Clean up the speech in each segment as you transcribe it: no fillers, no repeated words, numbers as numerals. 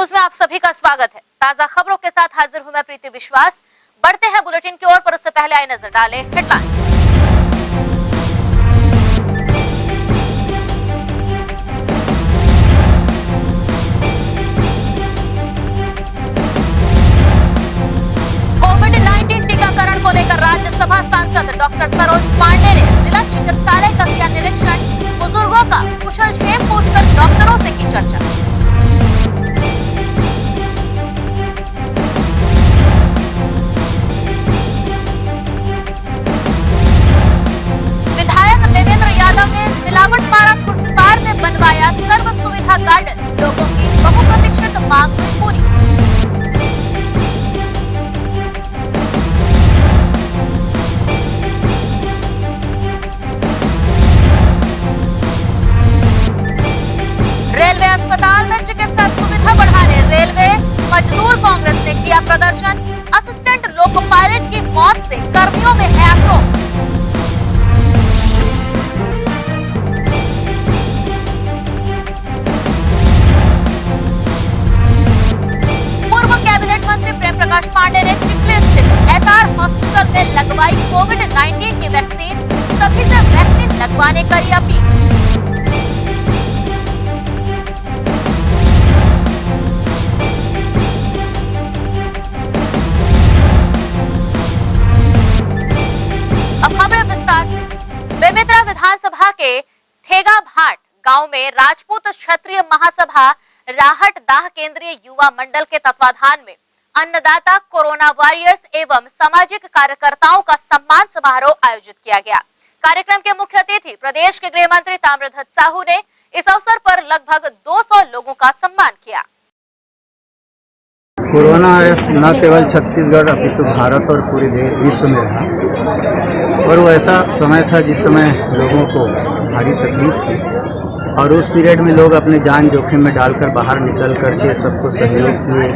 News में आप सभी का स्वागत है। ताजा खबरों के साथ हाजिर हूं मैं प्रीति विश्वास। बढ़ते हैं बुलेटिन की ओर, पर उससे पहले आइए नजर डालें हेडलाइंस। कोविड-19 टीकाकरण को लेकर राज्यसभा सांसद डॉक्टर सरोज पांडे ने जिला चिकित्सालय का किया निरीक्षण। बुजुर्गों का कुशल क्षेम पूछकर डॉक्टरों से की चर्चा। मिलावट मारा खुर्सीपार में बनवाया सर्व सुविधा गार्डन, लोगों की बहुप्रतीक्षित मांग हुई पूरी। रेलवे अस्पताल में चिकित्सा सुविधा बढ़ाने रेलवे मजदूर कांग्रेस ने किया प्रदर्शन। असिस्टेंट लोको पायलट की मौत से कर्मियों में है आक्रोश। मंत्री प्रेम प्रकाश पांडे ने चिखली स्थित एसआर हॉस्पिटल में लगवाई कोविड-19 की वैक्सीन। सभी से वैक्सीन लगवाने की अपील। अब खबरें विस्तार से। बेमेतरा विधानसभा के थेगा भाट गांव में राजपूत क्षत्रिय महासभा राहट दाह केंद्रीय युवा मंडल के तत्वाधान में अन्नदाता, कोरोना वॉरियर्स एवं सामाजिक कार्यकर्ताओं का सम्मान समारोह आयोजित किया गया। कार्यक्रम के मुख्य अतिथि प्रदेश के गृह मंत्री ताम्रध्वज साहू ने इस अवसर पर लगभग 200 लोगों का सम्मान किया। कोरोना वायरस न केवल छत्तीसगढ़ अपितु भारत और पूरे विश्व में रहा, और वो ऐसा समय था जिस समय लोगों को भारी तकलीफ थी, और उस पीरियड में लोग अपने जान जोखिम में डालकर बाहर निकल करके सबको सहयोग किए।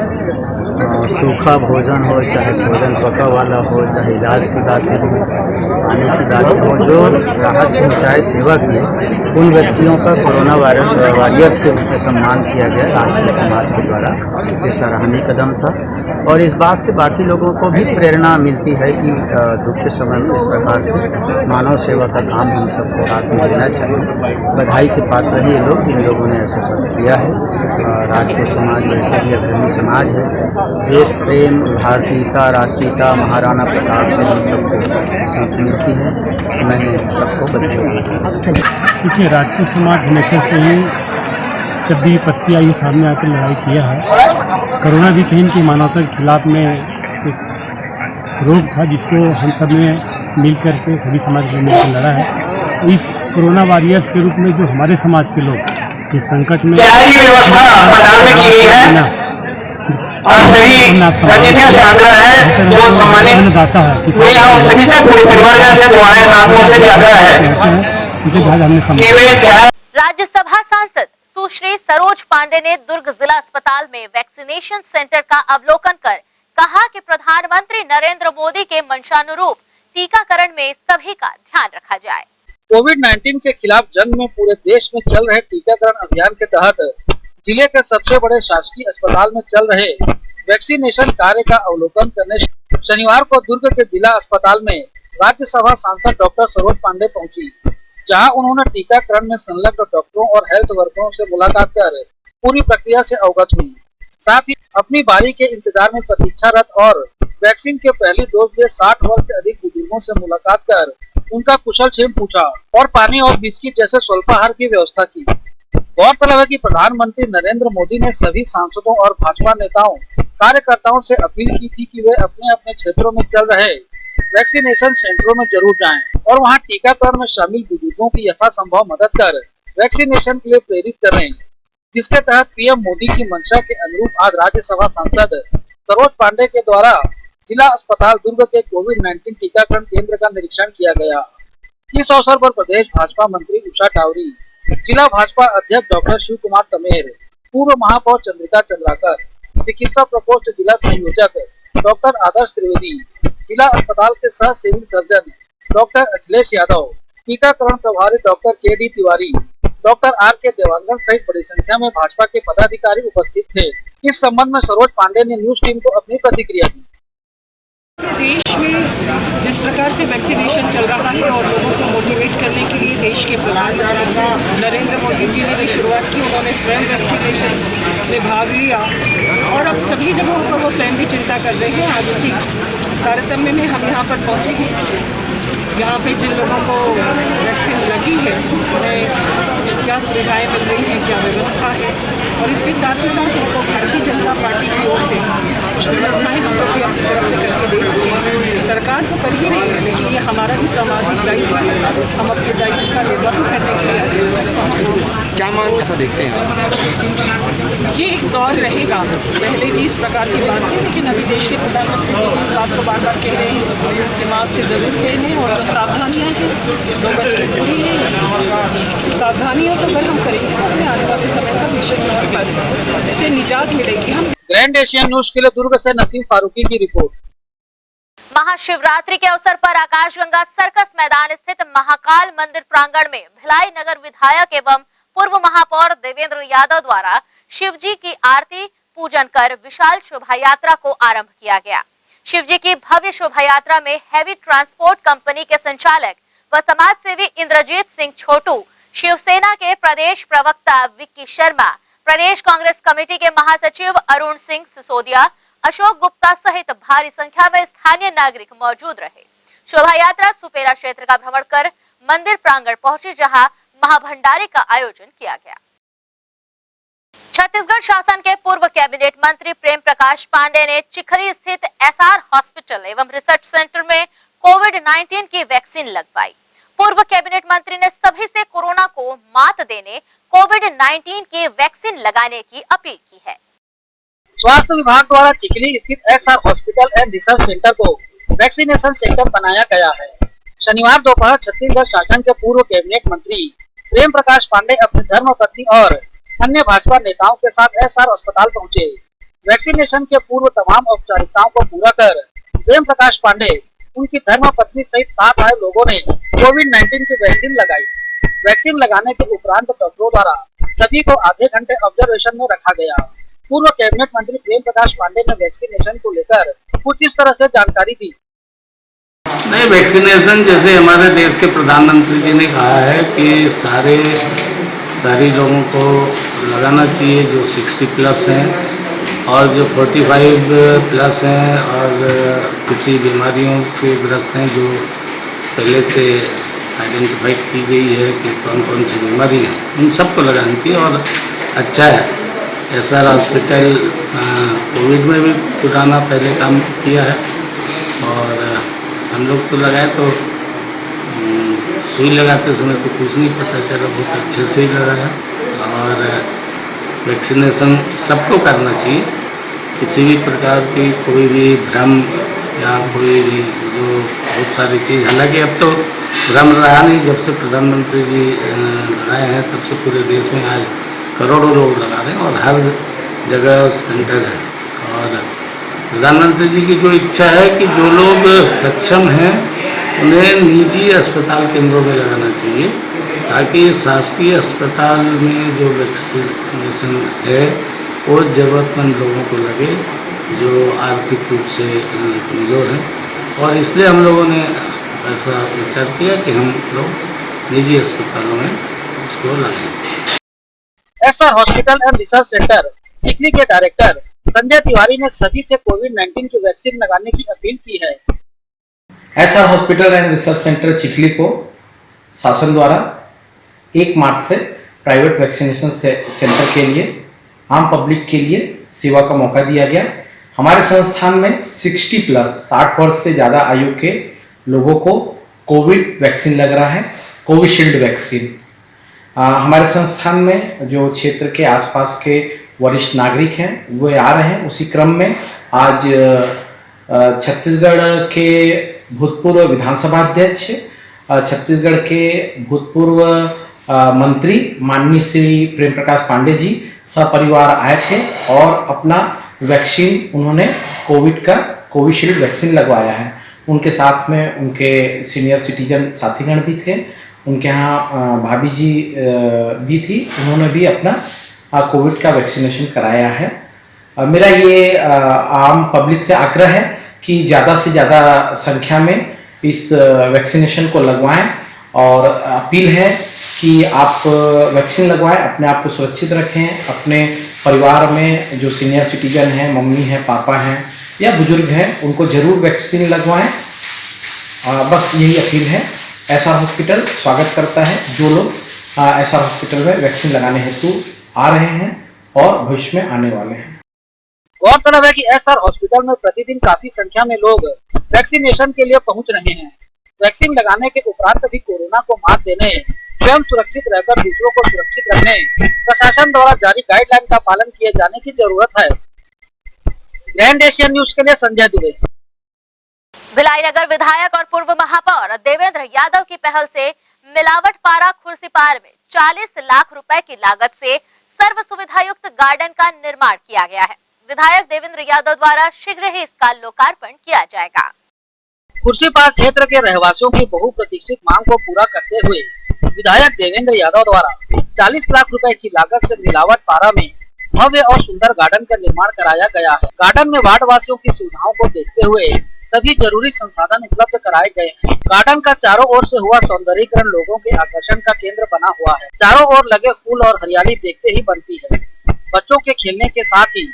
सूखा भोजन हो, चाहे भोजन पका वाला हो, चाहे इलाज की बातें हो, पानी की बातें हो, जो राहत पहुँचाए, सेवा किए, उन व्यक्तियों का कोरोना वायरस वॉरियर्स के रूप में सम्मान किया गया राष्ट्रीय समाज के द्वारा। ये सराहनीय कदम था, और इस बात से बाकी लोगों को भी प्रेरणा मिलती है कि दुख के समय में इस प्रकार से मानव सेवा का काम हम सबको हाथ में लेना चाहिए। बधाई के पात्र है ये लोग जिन लोगों ने ऐसा सब किया है। राजपूत समाज वैसे भी अग्रणी समाज है। देश प्रेम, भारतीयता, राष्ट्रीयता, महाराणा प्रताप से हम सबको सीख मिलती है। मैंने सबको बधाई। देखिए, राजपूत समाज हमेशा से ही जब भी विपत्ति आई सामने आकर लड़ाई किया है। कोरोना भी कहीं की मानवता के खिलाफ में एक रोग था जिसको हम सब ने मिल करके सभी समाज ने मिलकर लड़ा है। इस कोरोना वॉरियर्स के रूप में जो हमारे समाज के लोग इस संकट में अन्नदाता है, राज्यसभा सांसद सुश्री सरोज पांडे ने दुर्ग जिला अस्पताल में वैक्सीनेशन सेंटर का अवलोकन कर कहा कि प्रधानमंत्री नरेंद्र मोदी के मंशानुरूप टीकाकरण में सभी का ध्यान रखा जाए। कोविड-19 के खिलाफ जंग में पूरे देश में चल रहे टीकाकरण अभियान के तहत जिले के सबसे बड़े शासकीय अस्पताल में चल रहे वैक्सीनेशन कार्य का अवलोकन करने शनिवार को दुर्ग के जिला अस्पताल में राज्यसभा सांसद डॉक्टर सरोज पांडे पहुंची, जहां उन्होंने टीकाकरण में संलग्न डॉक्टरों और हेल्थ वर्करों से मुलाकात कर पूरी प्रक्रिया से अवगत हुई। साथ ही अपनी बारी के इंतजार में प्रतीक्षारत और वैक्सीन के पहली डोज लिए 60 वर्ष से अधिक बुजुर्गों से मुलाकात कर उनका कुशल क्षेम पूछा और पानी और बिस्किट जैसे स्वल्पाहार की व्यवस्था की। गौरतलब है कि प्रधानमंत्री नरेंद्र मोदी ने सभी सांसदों और भाजपा नेताओं कार्यकर्ताओं से अपील की थी कि वे अपने अपने क्षेत्रों में चल रहे वैक्सीनेशन सेंटरों में जरूर जाएं और वहां टीकाकरण में शामिल बुजुर्गों की यथासंभव मदद कर वैक्सीनेशन के लिए प्रेरित करें, जिसके तहत पीएम मोदी की मंशा के अनुरूप आज राज्यसभा सांसद सरोज पांडे के द्वारा जिला अस्पताल दुर्ग के कोविड-19 टीकाकरण केंद्र का निरीक्षण किया गया। इस अवसर पर प्रदेश भाजपा मंत्री उषा टावरी, जिला भाजपा अध्यक्ष डॉक्टर शिव कुमार तमेर, पूर्व महापौर चंद्रिका चंद्राकर, चिकित्सा प्रकोष्ठ जिला संयोजक डॉक्टर आदर्श त्रिवेदी, जिला अस्पताल के सह civil surgeon doctor Akhilesh Yadav, टीकाकरण प्रभारी doctor K D. Tiwari, doctor R K. Dewangan सहित बड़ी संख्या में भाजपा के पदाधिकारी उपस्थित थे। इस संबंध में सरोज पांडे ने न्यूज टीम को अपनी प्रतिक्रिया दी। देश में जिस प्रकार से वैक्सीनेशन चल रहा है और लोगों को मोटिवेट करने के लिए देश के प्रधानमंत्री नरेंद्र मोदी जी ने जो शुरुआत की, उन्होंने स्वयं वैक्सीनेशन में भाग लिया और अब सभी जगहों पर वो स्वयं भी चिंता कर रहे हैं। आज उसी तारतम्य में हम यहाँ पर पहुँचे हैं। यहाँ पे जिन लोगों को वैक्सीन लगी है उन्हें क्या सुविधाएं मिल रही हैं, क्या व्यवस्था है, और इसके साथ ही साथ उनको भारतीय जनता पार्टी की ओर से कुछ व्यवस्थाएं हम लोग भी अपनी तरफ से करके दे सकें। सरकार तो कर ही रही है, लेकिन ये हमारा भी सामाजिक दायित्व है। हम अपने दायित्व का निर्वाह करने के लिए आज क्या मांग कैसा देखते हैं? ये एक दौर रहेगा। पहले भी इस प्रकार की बात है, लेकिन अभी देश के प्रधानमंत्री जी इस बात को बार बार कह रहे हैं कि मास्क जरूर पहने और जो सावधानियाँ हैं 2 गज की दूरी है। सावधानियों को अगर हम करेंगे तो हमें आने वाले समय पर निश्चित तौर पर इससे निजात मिलेगी। हम ग्रैंड एशियन न्यूज के लिए दुर्ग से नसीम फारूकी की रिपोर्ट। महाशिवरात्रि के अवसर पर आकाशगंगा सर्कस मैदान स्थित महाकाल मंदिर प्रांगण में भिलाई नगर विधायक एवं पूर्व महापौर देवेंद्र यादव द्वारा शिवजी की आरती पूजन कर विशाल शोभा यात्रा को आरंभ किया गया। शिवजी की भव्य शोभा यात्रा में हैवी ट्रांसपोर्ट कंपनी के संचालक व समाज सेवी इंद्रजीत सिंह छोटू, शिवसेना के प्रदेश प्रवक्ता विक्की शर्मा, प्रदेश कांग्रेस कमेटी के महासचिव अरुण सिंह सिसोदिया, अशोक गुप्ता सहित भारी संख्या में स्थानीय नागरिक मौजूद रहे। शोभा यात्रा सुपेरा क्षेत्र का भ्रमण कर मंदिर प्रांगण पहुंची, जहां महाभंडारे का आयोजन किया गया। छत्तीसगढ़ शासन के पूर्व कैबिनेट मंत्री प्रेम प्रकाश पांडे ने चिखली स्थित एसआर हॉस्पिटल एवं रिसर्च सेंटर में कोविड-19 की वैक्सीन लगवाई। पूर्व कैबिनेट मंत्री ने सभी से कोरोना को मात देने कोविड-19 की वैक्सीन लगाने की अपील की है। स्वास्थ्य विभाग द्वारा चिखली स्थित SR hospital and research centre को वैक्सीनेशन सेंटर बनाया गया है। शनिवार दोपहर छत्तीसगढ़ शासन के पूर्व कैबिनेट मंत्री प्रेम प्रकाश पांडे अपनी धर्मपत्नी और अन्य भाजपा नेताओं के साथ एसआर अस्पताल पहुंचे। वैक्सीनेशन के पूर्व तमाम औपचारिकताओं को पूरा कर प्रेम प्रकाश पांडे, उनकी धर्मपत्नी सहित 7 आए लोगों ने कोविड-19 की वैक्सीन लगाई। वैक्सीन लगाने के उपरांत डॉक्टरों द्वारा सभी को आधे घंटे ऑब्जर्वेशन में रखा गया। पूर्व कैबिनेट मंत्री प्रेम प्रकाश पांडे ने वैक्सीनेशन को लेकर कुछ इस तरह से जानकारी दी। नहीं, वैक्सीनेशन जैसे हमारे देश के प्रधानमंत्री जी ने कहा है कि सारे लोगों को लगाना चाहिए जो 60 प्लस हैं और जो 45 प्लस हैं और किसी बीमारियों से ग्रस्त हैं, जो पहले से आइडेंटिफाइड की गई है कि कौन कौन सी बीमारी है, उन सबको लगाना चाहिए। और अच्छा है, एसआर हॉस्पिटल कोविड में भी पुराना पहले काम किया है और हम लोग तो लगाए तो सुई लगाते समय तो कुछ नहीं पता चला, बहुत अच्छे से ही लगाया। और वैक्सीनेशन सबको करना चाहिए, किसी भी प्रकार की कोई भी भ्रम या कोई भी जो बहुत सारी चीज़, हालांकि अब तो भ्रम रहा नहीं, जब से प्रधानमंत्री जी लगाए हैं तब से पूरे देश में आज करोड़ों लोग लगा रहे हैं और हर जगह सेंटर है। और प्रधानमंत्री जी की जो इच्छा है कि जो लोग सक्षम हैं उन्हें निजी अस्पताल केंद्रों में लगाना चाहिए, ताकि शासकीय अस्पताल में जो वैक्सीनेशन है वो ज़रूरतमंद लोगों को लगे जो आर्थिक रूप से कमज़ोर हैं। और इसलिए हम लोगों ने ऐसा विचार किया कि हम लोग निजी अस्पतालों में इसको लगाएंगे। SR hospital and research centre Chikhli के डायरेक्टर संजय तिवारी ने सभी से कोविड-19 की वैक्सीन लगाने की अपील की है। SR hospital and research centre Chikhli को शासन द्वारा 1 मार्च से प्राइवेट वैक्सीनेशन सेंटर के लिए आम पब्लिक के लिए सेवा का मौका दिया गया। हमारे संस्थान में 60 प्लस 60 वर्ष से ज़्यादा आयु के लोगों को कोविड वैक्सीन लग रहा है, कोविशील्ड वैक्सीन। हमारे संस्थान में जो क्षेत्र के आसपास के वरिष्ठ नागरिक हैं वो आ रहे हैं। उसी क्रम में आज छत्तीसगढ़ के भूतपूर्व विधानसभा अध्यक्ष, छत्तीसगढ़ के भूतपूर्व मंत्री माननीय श्री प्रेम प्रकाश पांडे जी सपरिवार आए थे और अपना वैक्सीन उन्होंने कोविड का कोविशील्ड वैक्सीन लगवाया है। उनके साथ में उनके सीनियर सिटीजन साथीगण भी थे, उनके यहाँ भाभी जी भी थी, उन्होंने भी अपना कोविड का वैक्सीनेशन कराया है। मेरा ये आम पब्लिक से आग्रह है कि ज़्यादा से ज़्यादा संख्या में इस वैक्सीनेशन को लगवाएं और अपील है कि आप वैक्सीन लगवाएं, अपने आप को सुरक्षित रखें, अपने परिवार में जो सीनियर सिटीजन हैं, मम्मी हैं, पापा हैं या बुजुर्ग हैं, उनको ज़रूर वैक्सीन लगवाएं। बस यही अपील है। एसआर हॉस्पिटल स्वागत करता है जो लोग एसआर हॉस्पिटल में वैक्सीन लगाने हेतु आ रहे हैं और भविष्य में आने वाले हैं। गौरतलब है कि एसआर हॉस्पिटल में प्रतिदिन काफी संख्या में लोग वैक्सीनेशन के लिए पहुंच रहे हैं। वैक्सीन लगाने के उपरांत भी कोरोना को मात देने, स्वयं सुरक्षित रहकर दूसरों को सुरक्षित रखने प्रशासन द्वारा जारी गाइडलाइन का पालन किए जाने की जरूरत है। ग्रैंड एशियन न्यूज के लिए संजय दुबे। भिलाई नगर विधायक और पूर्व महापौर देवेंद्र यादव की पहल से मिलावट पारा खुर्सीपार में 40 लाख रुपए की लागत से सर्व सुविधायुक्त गार्डन का निर्माण किया गया है। विधायक देवेंद्र यादव द्वारा शीघ्र ही इसका लोकार्पण किया जाएगा। खुर्सीपार क्षेत्र के रहवासियों की बहुप्रतीक्षित मांग को पूरा करते हुए विधायक देवेंद्र यादव द्वारा 40 लाख रुपए की लागत से मिलावट पारा में भव्य और सुंदर गार्डन का निर्माण कराया गया है। गार्डन में वार्ड वासियों की सुविधाओं को देखते हुए सभी जरूरी संसाधन उपलब्ध कराए गए हैं। गार्डन का चारों ओर से हुआ सौंदर्यीकरण लोगों के आकर्षण का केंद्र बना हुआ है। चारों ओर लगे फूल और हरियाली देखते ही बनती है। बच्चों के खेलने के साथ ही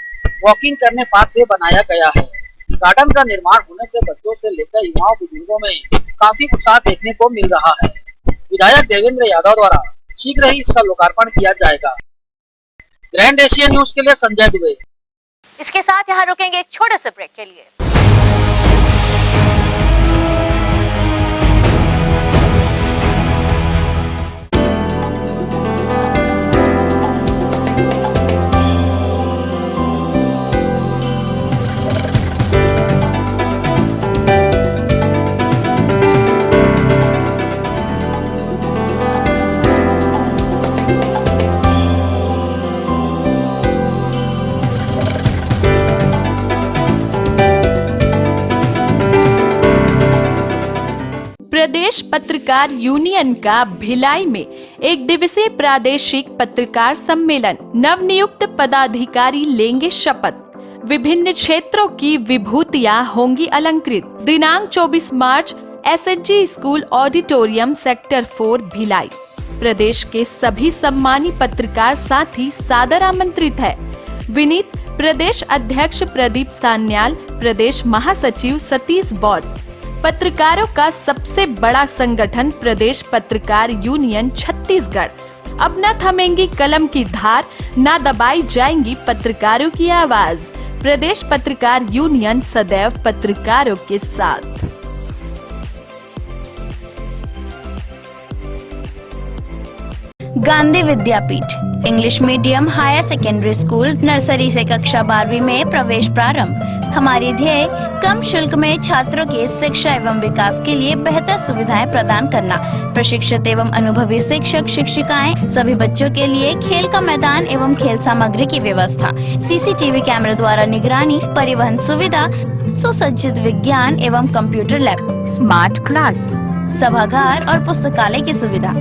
वॉकिंग करने पाथवे बनाया गया है। गार्डन का निर्माण होने से बच्चों से लेकर युवाओं बुजुर्गों में काफी उत्साह देखने को मिल रहा है। विधायक देवेंद्र यादव द्वारा शीघ्र ही इसका लोकार्पण किया जाएगा। ग्रैंड एशियन न्यूज के लिए संजय दुबे। इसके साथ यहाँ रुकेंगे एक छोटे से ब्रेक के लिए। प्रदेश पत्रकार यूनियन का भिलाई में एक दिवसीय प्रादेशिक पत्रकार सम्मेलन। नवनियुक्त पदाधिकारी लेंगे शपथ। विभिन्न क्षेत्रों की विभूतियां होंगी अलंकृत। दिनांक 24 मार्च SHG school auditorium sector 4 Bhilai. प्रदेश के सभी सम्मानी पत्रकार साथी सादर आमंत्रित है। विनीत प्रदेश अध्यक्ष प्रदीप सान्याल, प्रदेश महासचिव सतीश बौद्ध। पत्रकारों का सबसे बड़ा संगठन प्रदेश पत्रकार यूनियन छत्तीसगढ़। अब न थमेंगी कलम की धार, न दबाई जाएंगी पत्रकारों की आवाज। प्रदेश पत्रकार यूनियन सदैव पत्रकारों के साथ। Gandhi Vidyapeeth English medium higher secondary school nursery से कक्षा 12वीं में प्रवेश प्रारंभ। हमारी ध्येय कम शुल्क में छात्रों के शिक्षा एवं विकास के लिए बेहतर सुविधाएं प्रदान करना। प्रशिक्षित एवं अनुभवी शिक्षक शिक्षिकाएं, सभी बच्चों के लिए खेल का मैदान एवं खेल सामग्री की व्यवस्था, सीसीटीवी कैमरे द्वारा निगरानी, परिवहन सुविधा, सुसज्जित विज्ञान एवं कंप्यूटर लैब, स्मार्ट क्लास, सभागार और पुस्तकालय की सुविधा।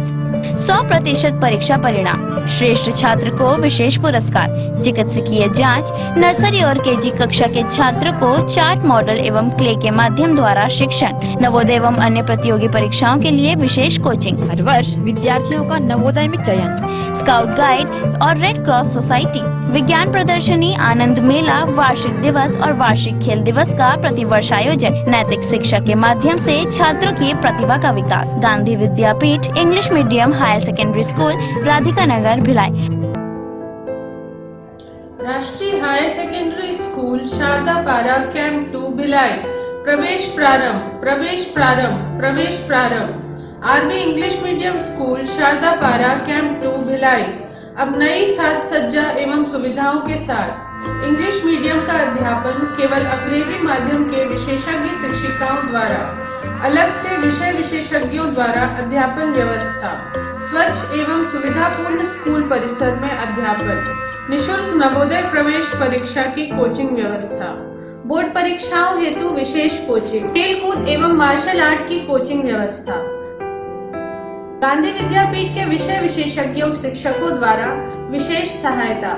100% परीक्षा परिणाम, श्रेष्ठ छात्र को विशेष पुरस्कार, चिकित्सकीय जांच, नर्सरी और केजी कक्षा के छात्र को चार्ट मॉडल एवं क्ले के माध्यम द्वारा शिक्षण, नवोदय एवं अन्य प्रतियोगी परीक्षाओं के लिए विशेष कोचिंग। हर वर्ष विद्यार्थियों का नवोदय में चयन, स्काउट गाइड और रेड क्रॉस सोसाइटी, विज्ञान प्रदर्शनी, आनंद मेला, वार्षिक दिवस और वार्षिक खेल दिवस का प्रतिवर्ष आयोजन, नैतिक शिक्षा के माध्यम से छात्रों की प्रतिभा का विकास। Gandhi Vidyapeeth English medium higher secondary school, Radhika Nagar, Bhilai. Rashtriya higher secondary school Sharda Para camp 2 Bhilai. प्रवेश प्रारंभ, प्रवेश प्रारंभ, प्रवेश प्रारंभ। RB English medium school Sharda Para camp 2 Bhilai अब नई साज सज्जा एवं सुविधाओं के साथ इंग्लिश मीडियम का अध्यापन केवल अंग्रेजी माध्यम के विशेषज्ञ शिक्षिकाओं द्वारा, अलग से विषय विशेषज्ञों द्वारा अध्यापन व्यवस्था, स्वच्छ एवं सुविधापूर्ण स्कूल परिसर में अध्यापन, निशुल्क नवोदय प्रवेश परीक्षा की कोचिंग व्यवस्था, बोर्ड परीक्षाओं हेतु विशेष कोचिंग, खेलकूद एवं मार्शल आर्ट की कोचिंग व्यवस्था। गांधी विद्यापीठ के विषय विशेषज्ञों शिक्षकों द्वारा विशेष सहायता,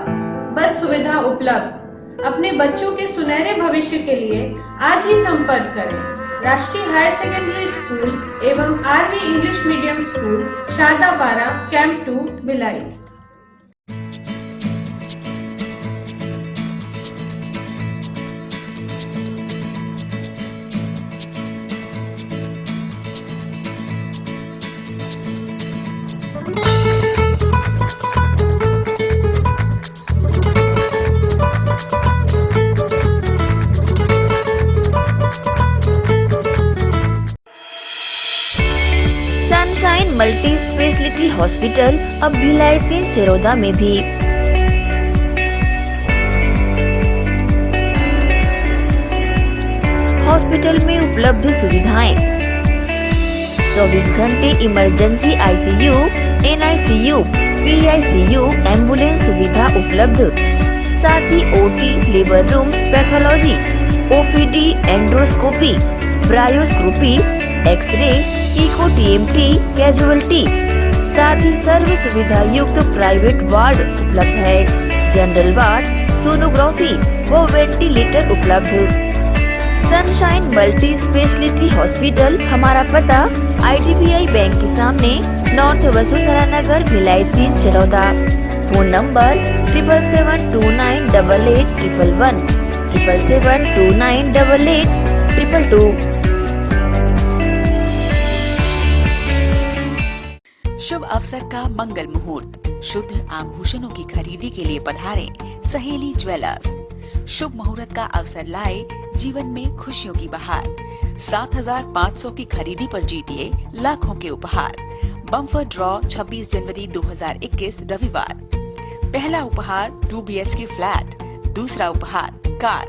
बस सुविधा उपलब्ध, अपने बच्चों के सुनहरे भविष्य के लिए आज ही संपर्क करें। राष्ट्रीय हायर सेकेंडरी स्कूल एवं RV English medium school, Sharadapara, camp 2, भिलाई। सनशाइन मल्टी स्पेशलिटी हॉस्पिटल अब भिलाई के चरोदा में भी। हॉस्पिटल में उपलब्ध सुविधाएं 24 घंटे emergency ICU, NICU, PICU, ambulance सुविधा उपलब्ध। साथ ही OT, labour room, pathology, OPD, endoscopy, bronchoscopy, x ray, echo TMT, casualty, साथ ही सर्व सुविधा युक्त प्राइवेट वार्ड उपलब्ध है। जनरल वार्ड, सोनोग्राफी व वेंटिलेटर उपलब्ध। सनशाइन मल्टी स्पेशलिटी हॉस्पिटल, हमारा पता IDBI बैंक के सामने, north Vasundhara Nagar, Bhilai 3, Charoda. Phone number 7772988811, 7772988822। शुभ अवसर का मंगल मुहूर्त, शुद्ध आभूषणों की खरीदी के लिए पधारे सहेली ज्वेलर्स। शुभ मुहूर्त का अवसर लाए जीवन में खुशियों की बहार। 7,500 की खरीदी पर जीतिए लाखों के उपहार। बम्पर ड्रॉ 26 जनवरी 2021 रविवार। पहला उपहार 2 BHK फ्लैट, दूसरा उपहार कार,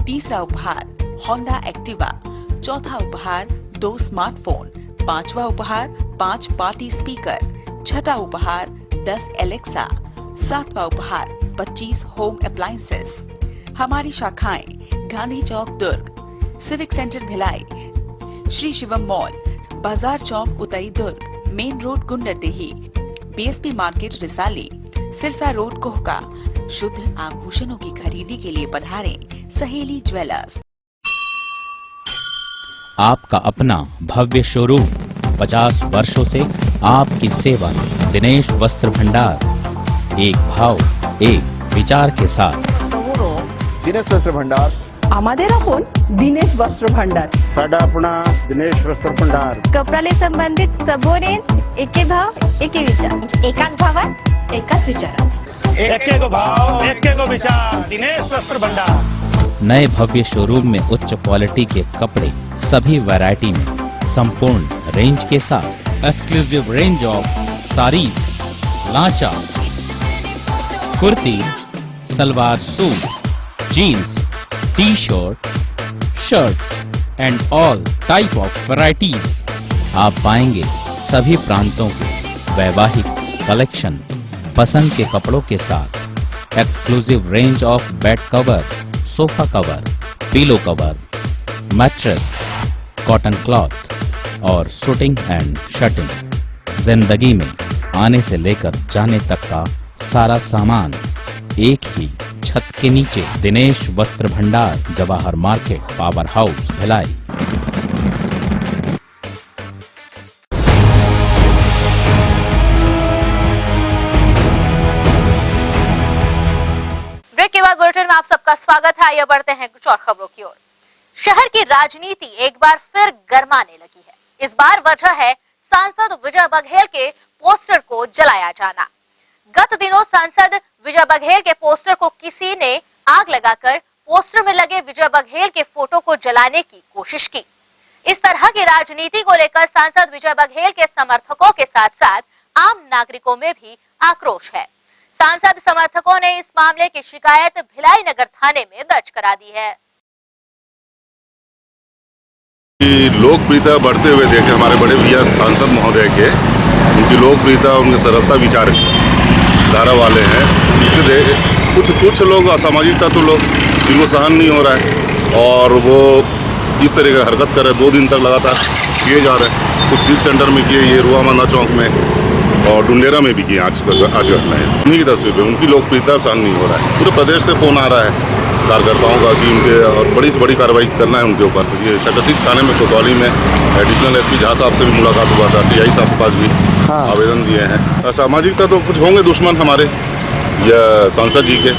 तीसरा उपहार होंडा एक्टिवा, चौथा उपहार 2 स्मार्टफोन, पांचवा उपहार 5 पार्टी स्पीकर, छठा उपहार 10 एलेक्सा, सातवां उपहार 25 होम अप्लायंसेस। हमारी शाखाएं Gandhi Chowk Durg, civic centre Bhilai, Shri Shivam mall, Bazaar Chowk Utai Durg, main road Gunderdehi, BSP market Risali, Sirsa road Kohka. शुद्ध आभूषणों की खरीदी के लिए पधारे सहेली ज्वेलर्स। आपका अपना भव्य शोरूम, 50 वर्षों से आपकी सेवा में। दिनेश वस्त्र भंडार, एक भाव एक विचार के साथ। दिनेश वस्त्र भंडार, আমাদের আপন दिनेश वस्त्र भंडार, साडा अपना दिनेश वस्त्र भंडार। कपडाले संबंधित सबो रेंज, एके भाव एके विचार, एकाच भावात एकाच विचारात, एके को भाव एके को विचार, दिनेश वस्त्र भंडार। नए भव्य शोरूम में उच्च क्वालिटी के कपड़े सभी वैरायटी में, संपूर्ण रेंज के साथ। Exclusive range of sari, lancha, kurti, salwar suit, jeans, T-shirt, shirts and all type of varieties. आप पाएंगे सभी प्रांतों के वैवाहिक कलेक्शन पसंद के कपड़ों के साथ। Exclusive range of bed cover, sofa cover, pillow cover, mattress, cotton cloth और शूटिंग एंड शर्टिंग। जिंदगी में आने से लेकर जाने तक का सारा सामान एक ही छत के नीचे। दिनेश वस्त्र भंडार, Jawahar market, power house, Bhilai. Break के बाद बुलेटिन में आप सबका स्वागत है। आइए बढ़ते हैं कुछ और खबरों की ओर। शहर की राजनीति एक बार फिर गरमाने लगी है। इस बार वजह है सांसद विजय बघेल के पोस्टर को जलाया जाना। गत दिनों सांसद विजय बघेल के पोस्टर को किसी ने आग लगाकर पोस्टर में लगे विजय बघेल के फोटो को जलाने की कोशिश की। इस तरह की राजनीति को लेकर सांसद विजय बघेल के समर्थकों के साथ साथ आम नागरिकों में भी आक्रोश है। सांसद समर्थकों ने इस मामले की शिकायत भिलाई नगर थाने में दर्ज करा दी है। लोकप्रियता बढ़ते हुए देखे हमारे बड़े भैया सांसद महोदय के, उनकी लोकप्रियता, उनके सरलता विचार धारा वाले हैं। कुछ लोग असामाजिक तत्व लोग जिनको सहन नहीं हो रहा है और वो इस तरह का हरकत कर रहे हैं। 2 दिन तक लगातार किए जा रहे हैं। कुछ स्वीट सेंटर में किए, ये रुआमंदा चौक में और डुंडेरा में भी किए। आज घटना है उन्हीं की तस्वीर पे। उनकी लोकप्रियता सहन नहीं हो रहा है। पूरे प्रदेश से फोन आ रहा है कार्यकर्ताओं का कि उनके और बड़ी से बड़ी कार्रवाई करना है उनके ऊपर। ये सेक्टर 6 थाने में कोतवाली में एडिशनल एसपी झा साहब से भी मुलाकात हुआ था, टीआई साहब के पास भी आवेदन दिए हैं। सामाजिकता तो कुछ होंगे दुश्मन हमारे या सांसद जी के,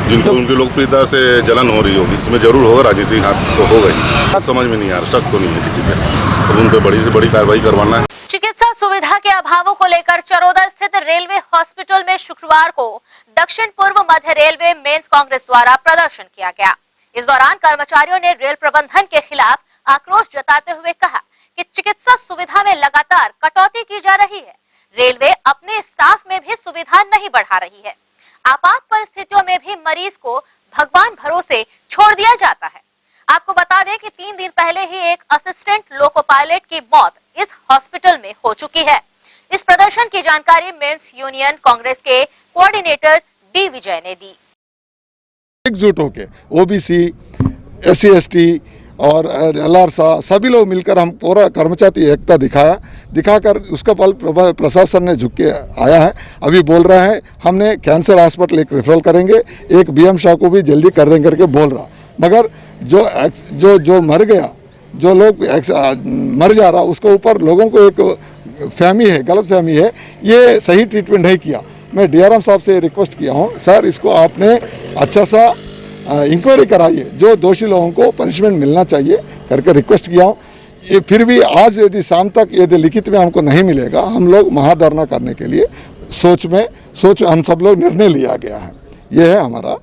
जिनको उनकी लोकप्रियता से जलन हो रही होगी, इसमें जरूर होगा राजनीतिक हाथ तो होगा ही। समझ में नहीं आ रहा, शक तो नहीं है किसी पे, तो उन पर बड़ी से बड़ी कार्रवाई करवाना है। चिकित्सा सुविधा के अभावों को लेकर चरोदा स्थित रेलवे हॉस्पिटल में शुक्रवार को दक्षिण पूर्व मध्य रेलवे मेंस कांग्रेस द्वारा प्रदर्शन किया गया। इस दौरान कर्मचारियों ने रेल प्रबंधन के खिलाफ आक्रोश जताते हुए कहा कि चिकित्सा सुविधा में लगातार कटौती की जा रही है। रेलवे अपने स्टाफ में भी सुविधा नहीं बढ़ा रही है। आपात परिस्थितियों में भी मरीज को भगवान भरोसे छोड़ दिया जाता है। आपको बता दें कि 3 दिन पहले ही एक असिस्टेंट लोको पायलट की मौत इस हॉस्पिटल में हो चुकी है। इस प्रदर्शन की जानकारी मेंस यूनियन कांग्रेस के कोऑर्डिनेटर डी विजय ने दी। एकजुट होके ओबीसी, SC ST और LRSA सभी लोग मिलकर हम पूरा कर्मचारी एकता दिखाकर उसका फल प्रशासन ने झुक के आया है। अभी बोल रहा है हमने कैंसर हॉस्पिटल एक रेफरल करेंगे, एक BM शाह को भी जल्दी कर देंगे करके बोल रहा, मगर जो मर गया, जो लोग मर जा रहा उसके ऊपर लोगों को एक फहमी है, गलत फहमी है, ये सही ट्रीटमेंट नहीं किया। मैं DRM साहब से रिक्वेस्ट किया हूँ, सर इसको आपने अच्छा सा इंक्वायरी कराइए, जो दोषी लोगों को पनिशमेंट मिलना चाहिए करके रिक्वेस्ट किया हूँ। ये फिर भी आज यदि शाम तक यदि लिखित में हमको नहीं मिलेगा, हम लोग महाधरना करने के लिए सोच हम सब लोग निर्णय लिया गया है। ये है हमारा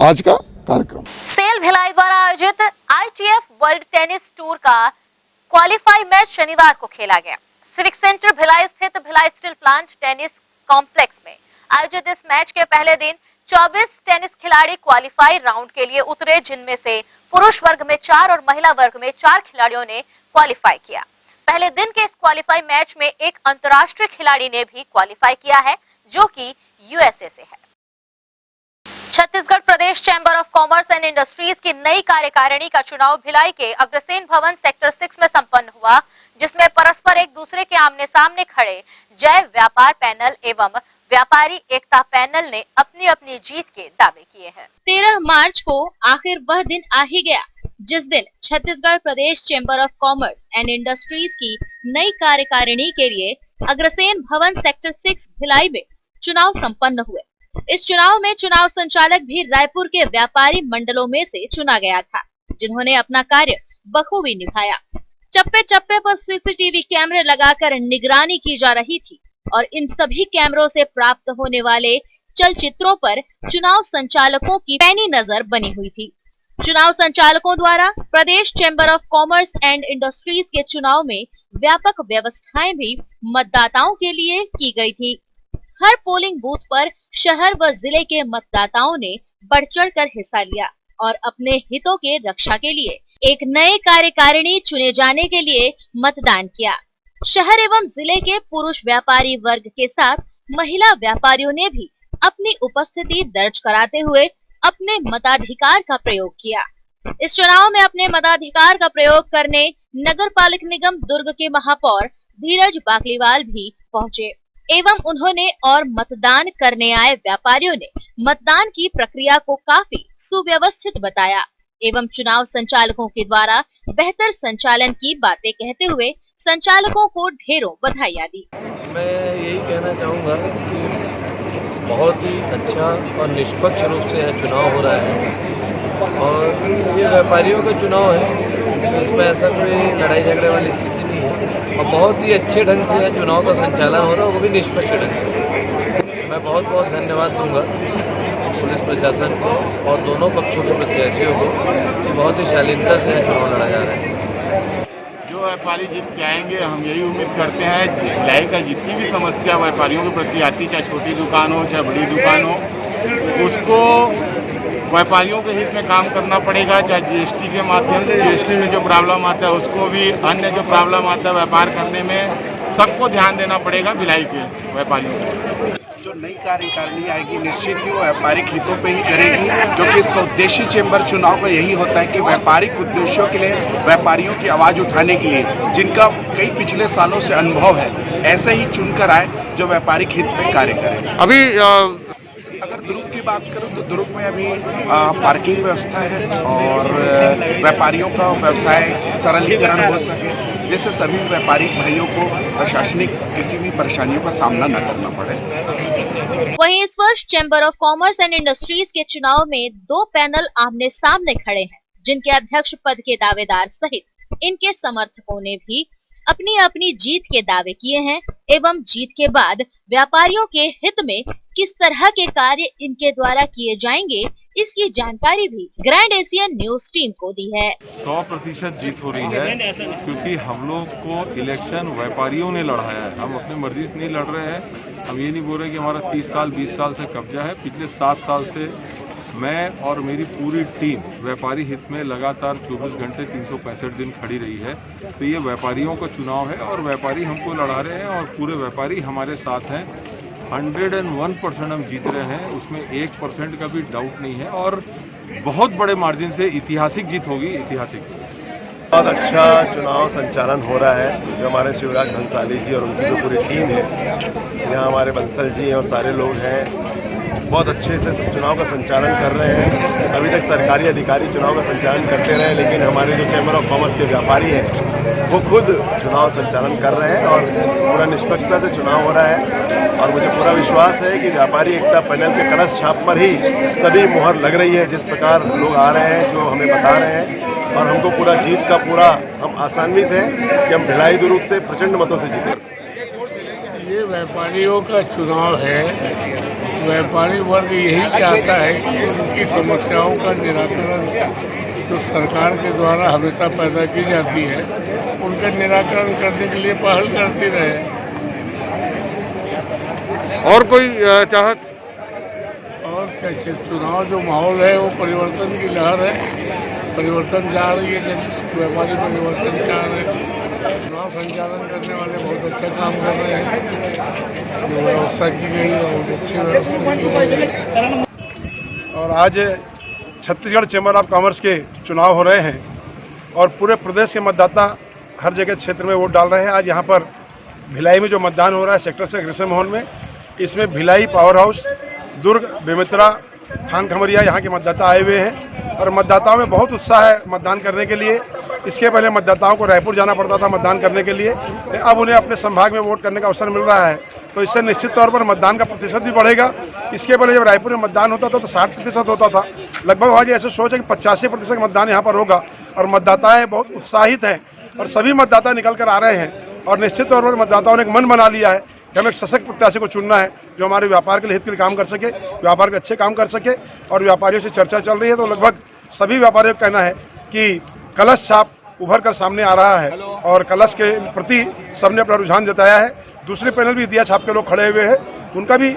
आज का कार्यक्रम। सेल भिलाई द्वारा आयोजित ITF वर्ल्ड टेनिस टूर का क्वालिफाई मैच शनिवार को खेला गया। सिविक सेंटर भिलाई स्थित Bhilai steel plant tennis complex में आयोजित इस मैच के पहले दिन 24 टेनिस खिलाड़ी क्वालिफाई राउंड के लिए उतरे, जिनमें से पुरुष वर्ग में 4 और महिला वर्ग में 4 खिलाड़ियों ने क्वालिफाई किया। पहले दिन के इस क्वालिफाई मैच में एक अंतर्राष्ट्रीय खिलाड़ी ने भी क्वालिफाई किया है, जो कि USA से है। Chhattisgarh Pradesh chamber of commerce and industries की नई कार्यकारिणी का चुनाव भिलाई के अग्रसेन भवन सेक्टर 6 में संपन्न हुआ, जिसमें परस्पर एक दूसरे के आमने सामने खड़े जय व्यापार पैनल एवं व्यापारी एकता पैनल ने अपनी अपनी जीत के दावे किए हैं। 13 मार्च को आखिर वह दिन आ ही गया जिस दिन Chhattisgarh Pradesh chamber of commerce and industries की नई कार्यकारिणी के लिए अग्रसेन भवन सेक्टर 6 भिलाई में चुनाव संपन्न हुए। इस चुनाव में चुनाव संचालक भी रायपुर के व्यापारी मंडलों में से चुना गया था, जिन्होंने अपना कार्य बखूबी निभाया। चप्पे चप्पे पर CCTV कैमरे लगाकर निगरानी की जा रही थी और इन सभी कैमरों से प्राप्त होने वाले चलचित्रों पर चुनाव संचालकों की पैनी नजर बनी हुई थी। चुनाव संचालकों द्वारा Pradesh chamber of commerce and industries के चुनाव में व्यापक व्यवस्थाएं भी मतदाताओं के लिए की गई थी। हर पोलिंग बूथ पर शहर व जिले के मतदाताओं ने बढ़ चढ़ कर हिस्सा लिया और अपने हितों के रक्षा के लिए एक नए कार्यकारिणी चुने जाने के लिए मतदान किया। शहर एवं जिले के पुरुष व्यापारी वर्ग के साथ महिला व्यापारियों ने भी अपनी उपस्थिति दर्ज कराते हुए अपने मताधिकार का प्रयोग किया। इस चुनाव में अपने मताधिकार का प्रयोग करने नगर पालिक निगम दुर्ग के महापौर धीरज बाकलीवाल भी पहुंचे एवं उन्होंने और मतदान करने आए व्यापारियों ने मतदान की प्रक्रिया को काफी सुव्यवस्थित बताया एवं चुनाव संचालकों के द्वारा बेहतर संचालन की बातें कहते हुए संचालकों को ढेरों बधाइयां दी। मैं यही कहना चाहूँगा कि बहुत ही अच्छा और निष्पक्ष रूप से यह चुनाव हो रहा है और ये व्यापारियों का चुनाव है, इसमें ऐसा कोई लड़ाई झगड़े वाली स्थिति नहीं है और बहुत ही अच्छे ढंग से यह चुनाव का संचालन हो रहा है, वो भी निष्पक्ष ढंग से। मैं बहुत बहुत धन्यवाद दूंगा पुलिस प्रशासन को और दोनों पक्षों के प्रत्याशियों को, बहुत ही शालीनता से यह चुनाव लड़ा जा रहा है। जो व्यापारी जीत के आएंगे, हम यही उम्मीद करते हैं भिलाई का जितनी भी समस्या व्यापारियों के प्रति आती, चाहे छोटी दुकान हो चाहे बड़ी दुकान हो, उसको व्यापारियों के हित में काम करना पड़ेगा। चाहे GST के माध्यम से GST में जो प्रॉब्लम आता है उसको भी, अन्य जो प्रॉब्लम आता है व्यापार करने में, सबको ध्यान देना पड़ेगा भिलाई के व्यापारियों को। जो नई कार्यकारिणी आएगी निश्चित ही वो व्यापारिक हितों पे ही करेगी, क्योंकि इसका उद्देश्य चैम्बर चुनाव का यही होता है कि व्यापारिक उद्देश्यों के लिए, व्यापारियों की आवाज़ उठाने के लिए, जिनका कई पिछले सालों से अनुभव है, ऐसे ही चुनकर आए जो व्यापारिक हित में कार्य करें। अभी अगर दुर्ग की बात करूं तो दुर्ग में अभी पार्किंग व्यवस्था है और व्यापारियों का व्यवसाय सरलीकरण हो सके, जिससे सभी व्यापारी भाइयों को प्रशासनिक किसी भी परेशानियों का सामना न करना पड़े। वहीं इस वर्ष chamber of commerce and industries के चुनाव में 2 पैनल आमने सामने खड़े हैं, जिनके अध्यक्ष पद के दावेदार सहित इनके समर्थकों ने भी अपनी अपनी जीत के दावे किए हैं एवं जीत के बाद व्यापारियों के हित में किस तरह के कार्य इनके द्वारा किए जाएंगे, इसकी जानकारी भी ग्रैंड एशियन न्यूज टीम को दी है। 100% जीत हो रही है, क्योंकि हम लोग को इलेक्शन व्यापारियों ने लड़ाया है, हम अपनी मर्जी से नहीं लड़ रहे हैं। हम ये नहीं बोल रहे कि हमारा 30 साल 20 साल से कब्जा है। पिछले 7 साल से मैं और मेरी पूरी टीम व्यापारी हित में लगातार 24 घंटे 365 दिन खड़ी रही है। तो ये व्यापारियों का चुनाव है और व्यापारी हमको लड़ा रहे हैं और पूरे व्यापारी हमारे साथ हैं। 101% हम जीत रहे हैं, उसमें 1% का भी डाउट नहीं है और बहुत बड़े मार्जिन से ऐतिहासिक जीत होगी, ऐतिहासिक। बहुत अच्छा चुनाव संचालन हो रहा है। जो हमारे शिवराज भंसाली जी और उनकी जो पूरी टीम है, यहाँ हमारे बंसल जी और सारे लोग हैं, बहुत अच्छे से सब चुनाव का संचालन कर रहे हैं। अभी तक सरकारी अधिकारी चुनाव का संचालन करते रहे, लेकिन हमारे जो चैम्बर ऑफ कॉमर्स के व्यापारी हैं वो खुद चुनाव संचालन कर रहे हैं और पूरा निष्पक्षता से चुनाव हो रहा है। और मुझे पूरा विश्वास है कि व्यापारी एकता पैनल के कलश छाप पर ही सभी मुहर लग रही है, जिस प्रकार लोग आ रहे हैं, जो हमें बता रहे हैं। और हमको पूरा जीत का पूरा हम आसान्वित हैं कि हम भिलाई दुर्ग से प्रचंड मतों से जीते। ये व्यापारियों का चुनाव है। व्यापारी वर्ग यही चाहता है कि उनकी समस्याओं का निराकरण जो सरकार के द्वारा हमेशा पैदा की जाती है, उनका निराकरण करने के लिए पहल करती रहे। और कोई चाहत और कैसे चुनाव जो माहौल है वो परिवर्तन की लहर है, परिवर्तन जा रही है, व्यापारी परिवर्तन चाह रहे हैं। चुनाव संचालन करने वाले बहुत अच्छा काम कर रहे हैं, जो व्यवस्था की गई है बहुत अच्छी व्यवस्था की गई है। और आज छत्तीसगढ़ चैम्बर ऑफ कॉमर्स के चुनाव हो रहे हैं और पूरे प्रदेश के मतदाता हर जगह क्षेत्र में वोट डाल रहे हैं। आज यहाँ पर भिलाई में जो मतदान हो रहा है सेक्टर से कृष्ण मोहन में, इसमें भिलाई पावर हाउस, दुर्ग, बेमेतरा, थान खमरिया यहाँ के मतदाता आए हुए हैं और मतदाताओं में बहुत उत्साह है मतदान करने के लिए। इसके पहले मतदाताओं को रायपुर जाना पड़ता था मतदान करने के लिए, अब उन्हें अपने संभाग में वोट करने का अवसर मिल रहा है, तो इससे निश्चित तौर पर मतदान का प्रतिशत भी बढ़ेगा। इसके पहले जब रायपुर में मतदान होता था तो 60% होता था, लगभग हमारी ऐसे सोच है कि 85% मतदान यहाँ पर होगा और मतदाताएँ बहुत उत्साहित हैं और सभी मतदाता निकल कर आ रहे हैं और निश्चित तौर पर मतदाताओं ने एक मन बना लिया है कि हमें एक सशक्त प्रत्याशी को चुनना है जो हमारे व्यापार के लिए हित के लिए काम कर सके, व्यापार के अच्छे काम कर सके। और व्यापारियों से चर्चा चल रही है तो लगभग सभी व्यापारियों का कहना है कि कलश छाप उभर कर सामने आ रहा है और कलश के प्रति सबने अपना रुझान जताया है। दूसरे पैनल भी दिया छाप के लोग खड़े हुए हैं, उनका भी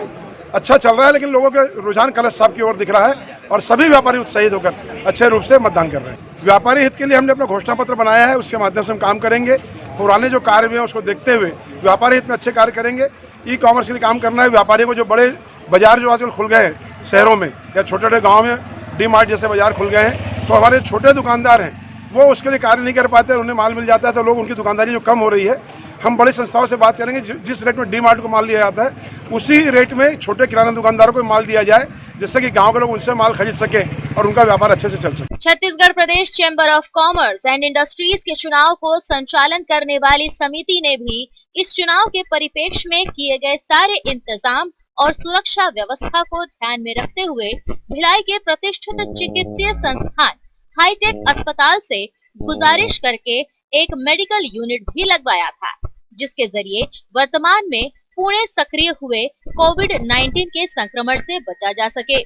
अच्छा चल रहा है, लेकिन लोगों के रुझान कलश छाप की ओर दिख रहा है और सभी व्यापारी उत्साहित होकर अच्छे रूप से मतदान कर रहे हैं। व्यापारी हित के लिए हमने अपना घोषणा पत्र बनाया है, उसके माध्यम से हम काम करेंगे। पुराने जो कार्य हुए हैं उसको देखते हुए व्यापारी हित में अच्छे कार्य करेंगे। ई कॉमर्स के लिए काम करना है। व्यापारियों को जो बड़े बाजार जो आजकल खुल गए हैं शहरों में या छोटे छोटे गाँव में डी मार्ट जैसे बाजार खुल गए हैं, तो हमारे छोटे दुकानदार हैं वो उसके लिए कार्य नहीं कर पाते, उन्हें माल मिल जाता है तो लोग उनकी दुकानदारी जो कम हो रही है, हम बड़ी संस्थाओं से बात करेंगे जिस रेट में डी मार्ट को माल लिया जाता है उसी रेट में छोटे किराना दुकानदारों को माल दिया जाए, जिससे कि गांव के लोग उनसे माल खरीद सके और उनका व्यापार अच्छे से चल सके। Chhattisgarh Pradesh chamber of commerce and industries के चुनाव को संचालन करने वाली समिति ने भी इस चुनाव के परिप्रेक्ष्य में किए गए सारे इंतजाम और सुरक्षा व्यवस्था को ध्यान में रखते हुए भिलाई के प्रतिष्ठित चिकित्सीय संस्थान हाईटेक अस्पताल से गुजारिश करके एक मेडिकल यूनिट भी लगवाया था, जिसके जरिए वर्तमान में पुणे सक्रिय हुए कोविड-19 के संक्रमण से बचा जा सके।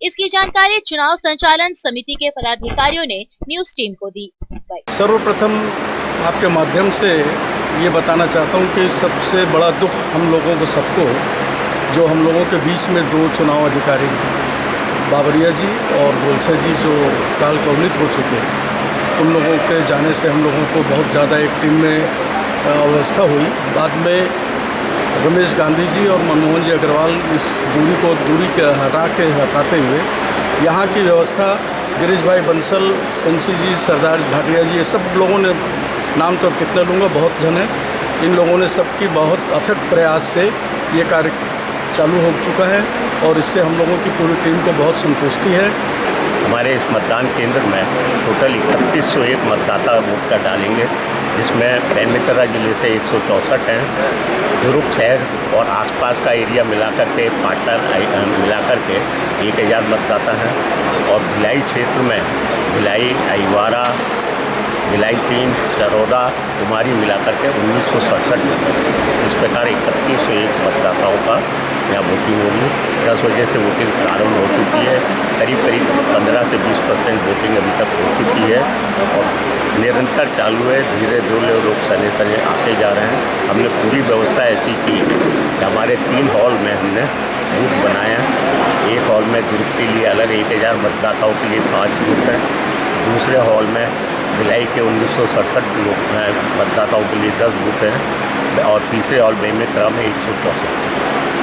इसकी जानकारी चुनाव संचालन समिति के पदाधिकारियों ने न्यूज टीम को दी। सर्वप्रथम आपके माध्यम से ये बताना चाहता हूँ कि सबसे बड़ा दुख हम लोगों को सबको, जो हम लोगों के बीच में 2 चुनाव अधिकारी बाबरिया जी और गोलछा जी जो काल कवलित हो चुके हैं, उन लोगों के जाने से हम लोगों को बहुत ज़्यादा एक टीम में अव्यवस्था हुई। बाद में रमेश गांधी जी और मनमोहन जी अग्रवाल इस दूरी के हटाते हुए यहाँ की व्यवस्था गिरीश भाई बंसल, पंछी जी, सरदार भाटिया जी, ये सब लोगों ने, नाम तो कितने लूँगा, बहुत जन हैं, इन लोगों ने सबकी बहुत अथक प्रयास से ये कार्य चालू हो चुका है और इससे हम लोगों की पूरी टीम को बहुत संतुष्टि है। हमारे इस मतदान केंद्र में टोटल 3101 मतदाता वोट का डालेंगे, जिसमें बेमेतरा जिले से 164 हैं, दुर्ग शहर और आसपास का एरिया मिलाकर के पार्टनर मिलाकर के 1000 मतदाता हैं और भिलाई क्षेत्र में भिलाई, अहिवारा, भिलाई 3, चरौदा, कुमारी मिलाकर के 1967 में इस प्रकार 3101 मतदाताओं का यहाँ वोटिंग होगी। 10 बजे से वोटिंग प्रारंभ हो चुकी है। करीब 15 से 20% वोटिंग अभी तक हो चुकी है और निरंतर चालू है। धीरे धीरे लोग सने सने आते जा रहे हैं। हमने पूरी व्यवस्था ऐसी की है कि हमारे 3 हॉल में हमने बूथ बनाया। एक हॉल में ग्रुप के लिए अलग 1000 मतदाताओं के लिए 5 बूथ हैं। दूसरे हॉल में भिलाई के 1967 लोग मतदाताओं के लिए 10 बूथ हैं और तीसरे हॉल बेमेतरा में 164।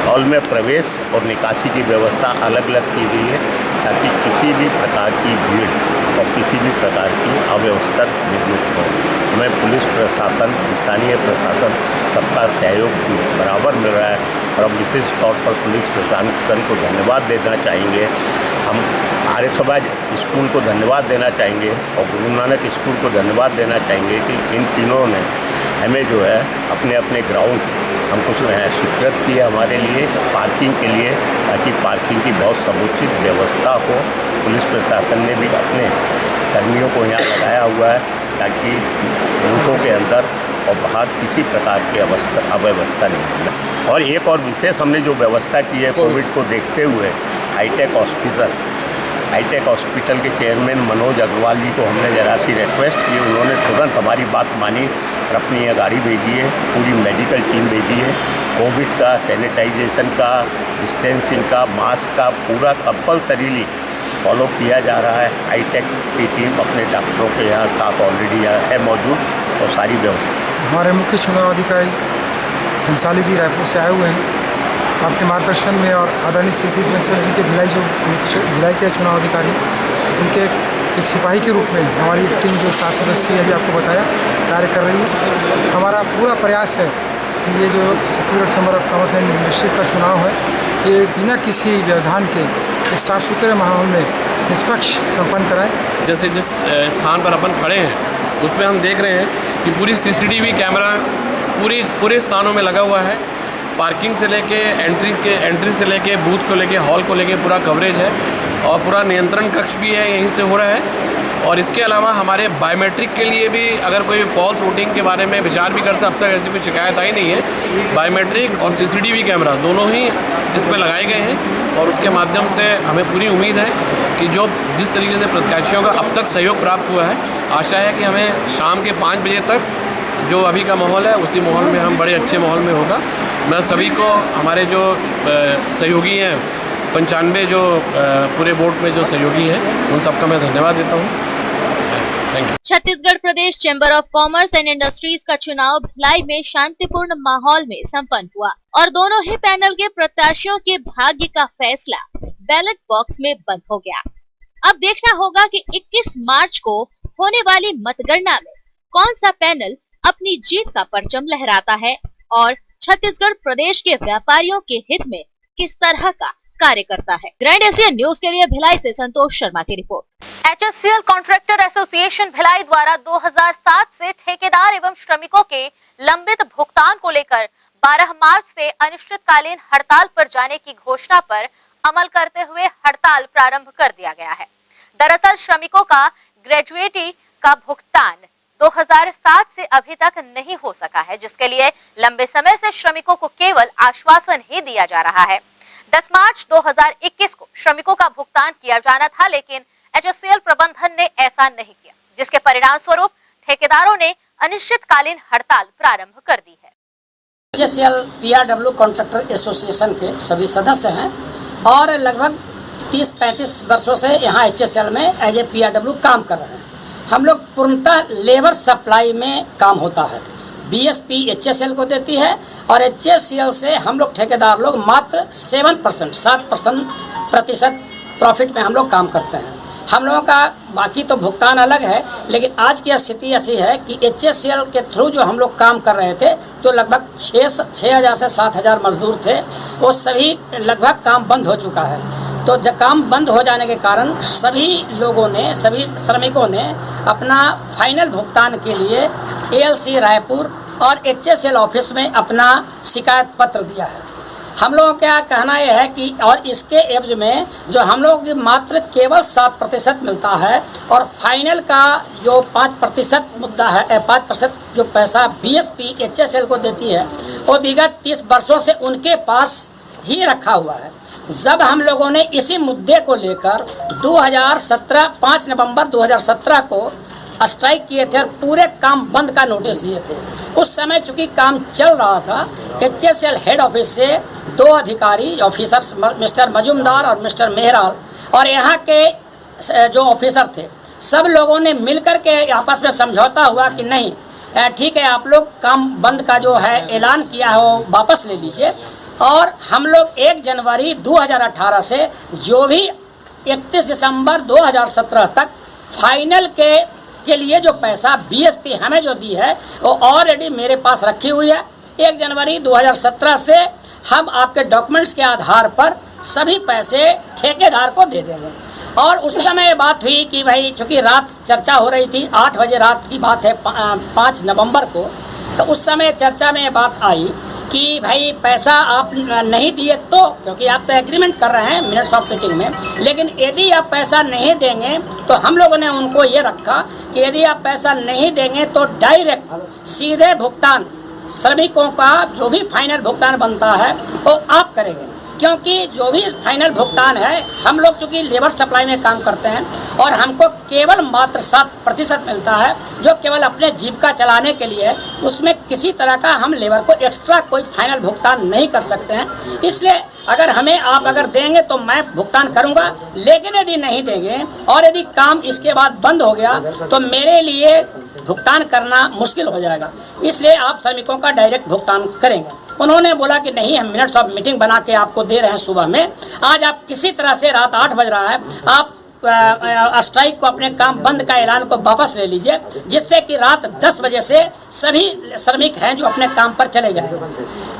हॉल में प्रवेश और निकासी की व्यवस्था अलग अलग की गई है ताकि किसी भी प्रकार की भीड़ और किसी भी प्रकार की अव्यवस्था निर्मित हो। हमें पुलिस प्रशासन, स्थानीय प्रशासन सबका सहयोग बराबर मिल रहा है और हम विशेष तौर पर पुलिस प्रशासन को धन्यवाद देना चाहेंगे। हम आर्य समाज स्कूल को धन्यवाद देना चाहेंगे और गुरु नानक स्कूल को धन्यवाद देना चाहेंगे कि इन तीनों ने हमें जो है अपने अपने ग्राउंड हमको स्वीकृत किया हमारे लिए पार्किंग के लिए, ताकि पार्किंग की बहुत समुचित व्यवस्था हो। पुलिस प्रशासन ने भी अपने कर्मियों को यहाँ लगाया हुआ है ताकि बूथों के अंदर और बाहर किसी प्रकार की अव्यवस्था नहीं हो। और एक और विशेष हमने जो व्यवस्था की है कोविड को देखते हुए, हाईटेक हॉस्पिटल के चेयरमैन मनोज अग्रवाल जी को हमने जरा सी रिक्वेस्ट की, उन्होंने तुरंत हमारी बात मानी और अपनी यह गाड़ी भेजी है, पूरी मेडिकल टीम भेजी है। कोविड का, सैनिटाइजेशन का, डिस्टेंसिंग का, मास्क का पूरा कंपल्सरीली फॉलो किया जा रहा है। हाईटेक की टीम अपने डॉक्टरों के यहाँ साथ ऑलरेडी है मौजूद और सारी व्यवस्था। हमारे मुख्य चुनाव अधिकारी हंसाली जी रायपुर से आए हुए हैं आपके मार्गदर्शन में और आदरणीय श्री कृष्ण बंसल जी के भिलाई के चुनाव अधिकारी, उनके एक सिपाही के रूप में हमारी टीम जो 7 सदस्यीय अभी आपको बताया कार्य कर रही है। हमारा पूरा प्रयास है कि ये जो Chhattisgarh chamber of commerce and industry का चुनाव है, ये बिना किसी व्यवधान के एक साफ सुथरे माहौल में निष्पक्ष संपन्न कराएं। जैसे जिस स्थान पर अपन खड़े हैं उसमें हम देख रहे हैं कि पूरी CCTV कैमरा पूरे स्थानों में लगा हुआ है। पार्किंग से लेके एंट्री से लेके बूथ को लेके हॉल को लेके पूरा कवरेज है और पूरा नियंत्रण कक्ष भी है, यहीं से हो रहा है। और इसके अलावा हमारे बायोमेट्रिक के लिए भी अगर कोई फॉल्स वोटिंग के बारे में विचार भी करता, अब तक ऐसी कोई शिकायत आई नहीं है। बायोमेट्रिक और CCTV कैमरा दोनों ही इसमें लगाए गए हैं और उसके माध्यम से हमें पूरी उम्मीद है कि जिस तरीके से प्रत्याशियों का अब तक सहयोग प्राप्त हुआ है, आशा है कि हमें शाम के 5 बजे तक जो अभी का माहौल है उसी माहौल में हम बड़े अच्छे माहौल में होगा। मैं सभी को, हमारे जो सहयोगी हैं 95 जो पूरे बोर्ड में जो सहयोगी हैं, उन सबका मैं धन्यवाद देता हूँ। Chhattisgarh Pradesh chamber of commerce and industries का चुनाव भिलाई में शांतिपूर्ण माहौल में संपन्न हुआ और दोनों ही पैनल के प्रत्याशियों के भाग्य का फैसला बैलेट बॉक्स में बंद हो गया। अब देखना होगा कि 21 मार्च को होने वाली मतगणना में कौन सा पैनल अपनी जीत का परचम लहराता है और छत्तीसगढ़ प्रदेश के व्यापारियों के हित में किस तरह का कार्य करता है। ग्रैंड एशिया न्यूज के लिए भिलाई से संतोष शर्मा की report. HSCL contractor association Bhilai द्वारा 2007 से ठेकेदार एवं श्रमिकों के लंबित भुगतान को लेकर 12 मार्च से अनिश्चितकालीन हड़ताल पर जाने की घोषणा पर अमल करते हुए हड़ताल प्रारंभ कर दिया गया है। दरअसल श्रमिकों का ग्रेजुएटी का भुगतान 2007 से अभी तक नहीं हो सका है, जिसके लिए लंबे समय से श्रमिकों को केवल आश्वासन ही दिया जा रहा है। 10 मार्च 2021 को श्रमिकों का भुगतान किया जाना था, लेकिन HSCL प्रबंधन ने ऐसा नहीं किया, जिसके परिणाम स्वरूप ठेकेदारों ने अनिश्चितकालीन हड़ताल प्रारंभ कर दी है। HSCL PRW कॉन्ट्रैक्टर एसोसिएशन के सभी सदस्य हैं और लगभग 30-35 वर्षों से यहाँ HSCL में एज ए PRW काम कर रहे हैं। हम लोग पूर्णतः लेबर सप्लाई में काम होता है। BSP HSCL को देती है और HSCL से हम लोग ठेकेदार लोग मात्र 7% प्रॉफिट में हम लोग काम करते हैं। हम लोगों का बाकी तो भुगतान अलग है, लेकिन आज की स्थिति ऐसी है कि HSCL के थ्रू जो हम लोग काम कर रहे थे, जो लगभग 6,000 से 7,000 मजदूर थे, वो सभी लगभग काम बंद हो चुका है। तो जब काम बंद हो जाने के कारण सभी लोगों ने, सभी श्रमिकों ने अपना फाइनल भुगतान के लिए ALC रायपुर और HSCL ऑफिस में अपना शिकायत पत्र दिया है। हम लोगों का कहना यह है कि और इसके एवज में जो हम लोगों की मात्र केवल 7% मिलता है और फाइनल का जो 5% मुद्दा है, 5% जो पैसा BSP HSCL को देती है, वो विगत 30 वर्षों से उनके पास ही रखा हुआ है। जब हम लोगों ने इसी मुद्दे को लेकर 5 नवंबर 2017 को स्ट्राइक किए थे और पूरे काम बंद का नोटिस दिए थे। उस समय चूंकि काम चल रहा था, HSCL हेड ऑफिस से 2 अधिकारी ऑफिसर्स मिस्टर मजुमदार और मिस्टर मेहराल और यहाँ के जो ऑफिसर थे, सब लोगों ने मिलकर के आपस में समझौता हुआ कि नहीं ठीक है, आप लोग काम बंद का जो है ऐलान किया है वो वापस ले लीजिए और हम लोग 1 जनवरी 2018 से जो भी 31 दिसंबर 2017 तक फाइनल के लिए जो पैसा BSP हमें जो दी है वो ऑलरेडी मेरे पास रखी हुई है। 1 जनवरी 2017 से हम आपके डॉक्यूमेंट्स के आधार पर सभी पैसे ठेकेदार को दे देंगे। और उस समय बात हुई कि भाई चूँकि रात चर्चा हो रही थी, 8 बजे रात की बात है 5 नवंबर को, तो उस समय चर्चा में ये बात आई कि भाई पैसा आप नहीं दिए तो, क्योंकि आप तो एग्रीमेंट कर रहे हैं मिनट्स ऑफ मीटिंग में, लेकिन यदि आप पैसा नहीं देंगे तो हम लोगों ने उनको ये रखा कि यदि आप पैसा नहीं देंगे तो डायरेक्ट सीधे भुगतान श्रमिकों का जो भी फाइनल भुगतान बनता है वो आप करेंगे, क्योंकि जो भी फाइनल भुगतान है, हम लोग चूँकि लेबर सप्लाई में काम करते हैं और हमको केवल मात्र 7% मिलता है जो केवल अपने जीविका चलाने के लिए, उसमें किसी तरह का हम लेबर को एक्स्ट्रा कोई फाइनल भुगतान नहीं कर सकते हैं। इसलिए अगर हमें आप अगर देंगे तो मैं भुगतान करूंगा, लेकिन यदि नहीं देंगे और यदि काम इसके बाद बंद हो गया तो मेरे लिए भुगतान करना मुश्किल हो जाएगा। इसलिए आप श्रमिकों का डायरेक्ट भुगतान करेंगे। उन्होंने बोला कि नहीं, हम मिनट्स ऑफ मीटिंग बना के आपको दे रहे हैं सुबह में, आज आप किसी तरह से रात 8 बज रहा है, आप स्ट्राइक को अपने काम बंद का ऐलान को वापस ले लीजिए, जिससे कि रात 10 बजे से सभी श्रमिक हैं जो अपने काम पर चले जाएंगे।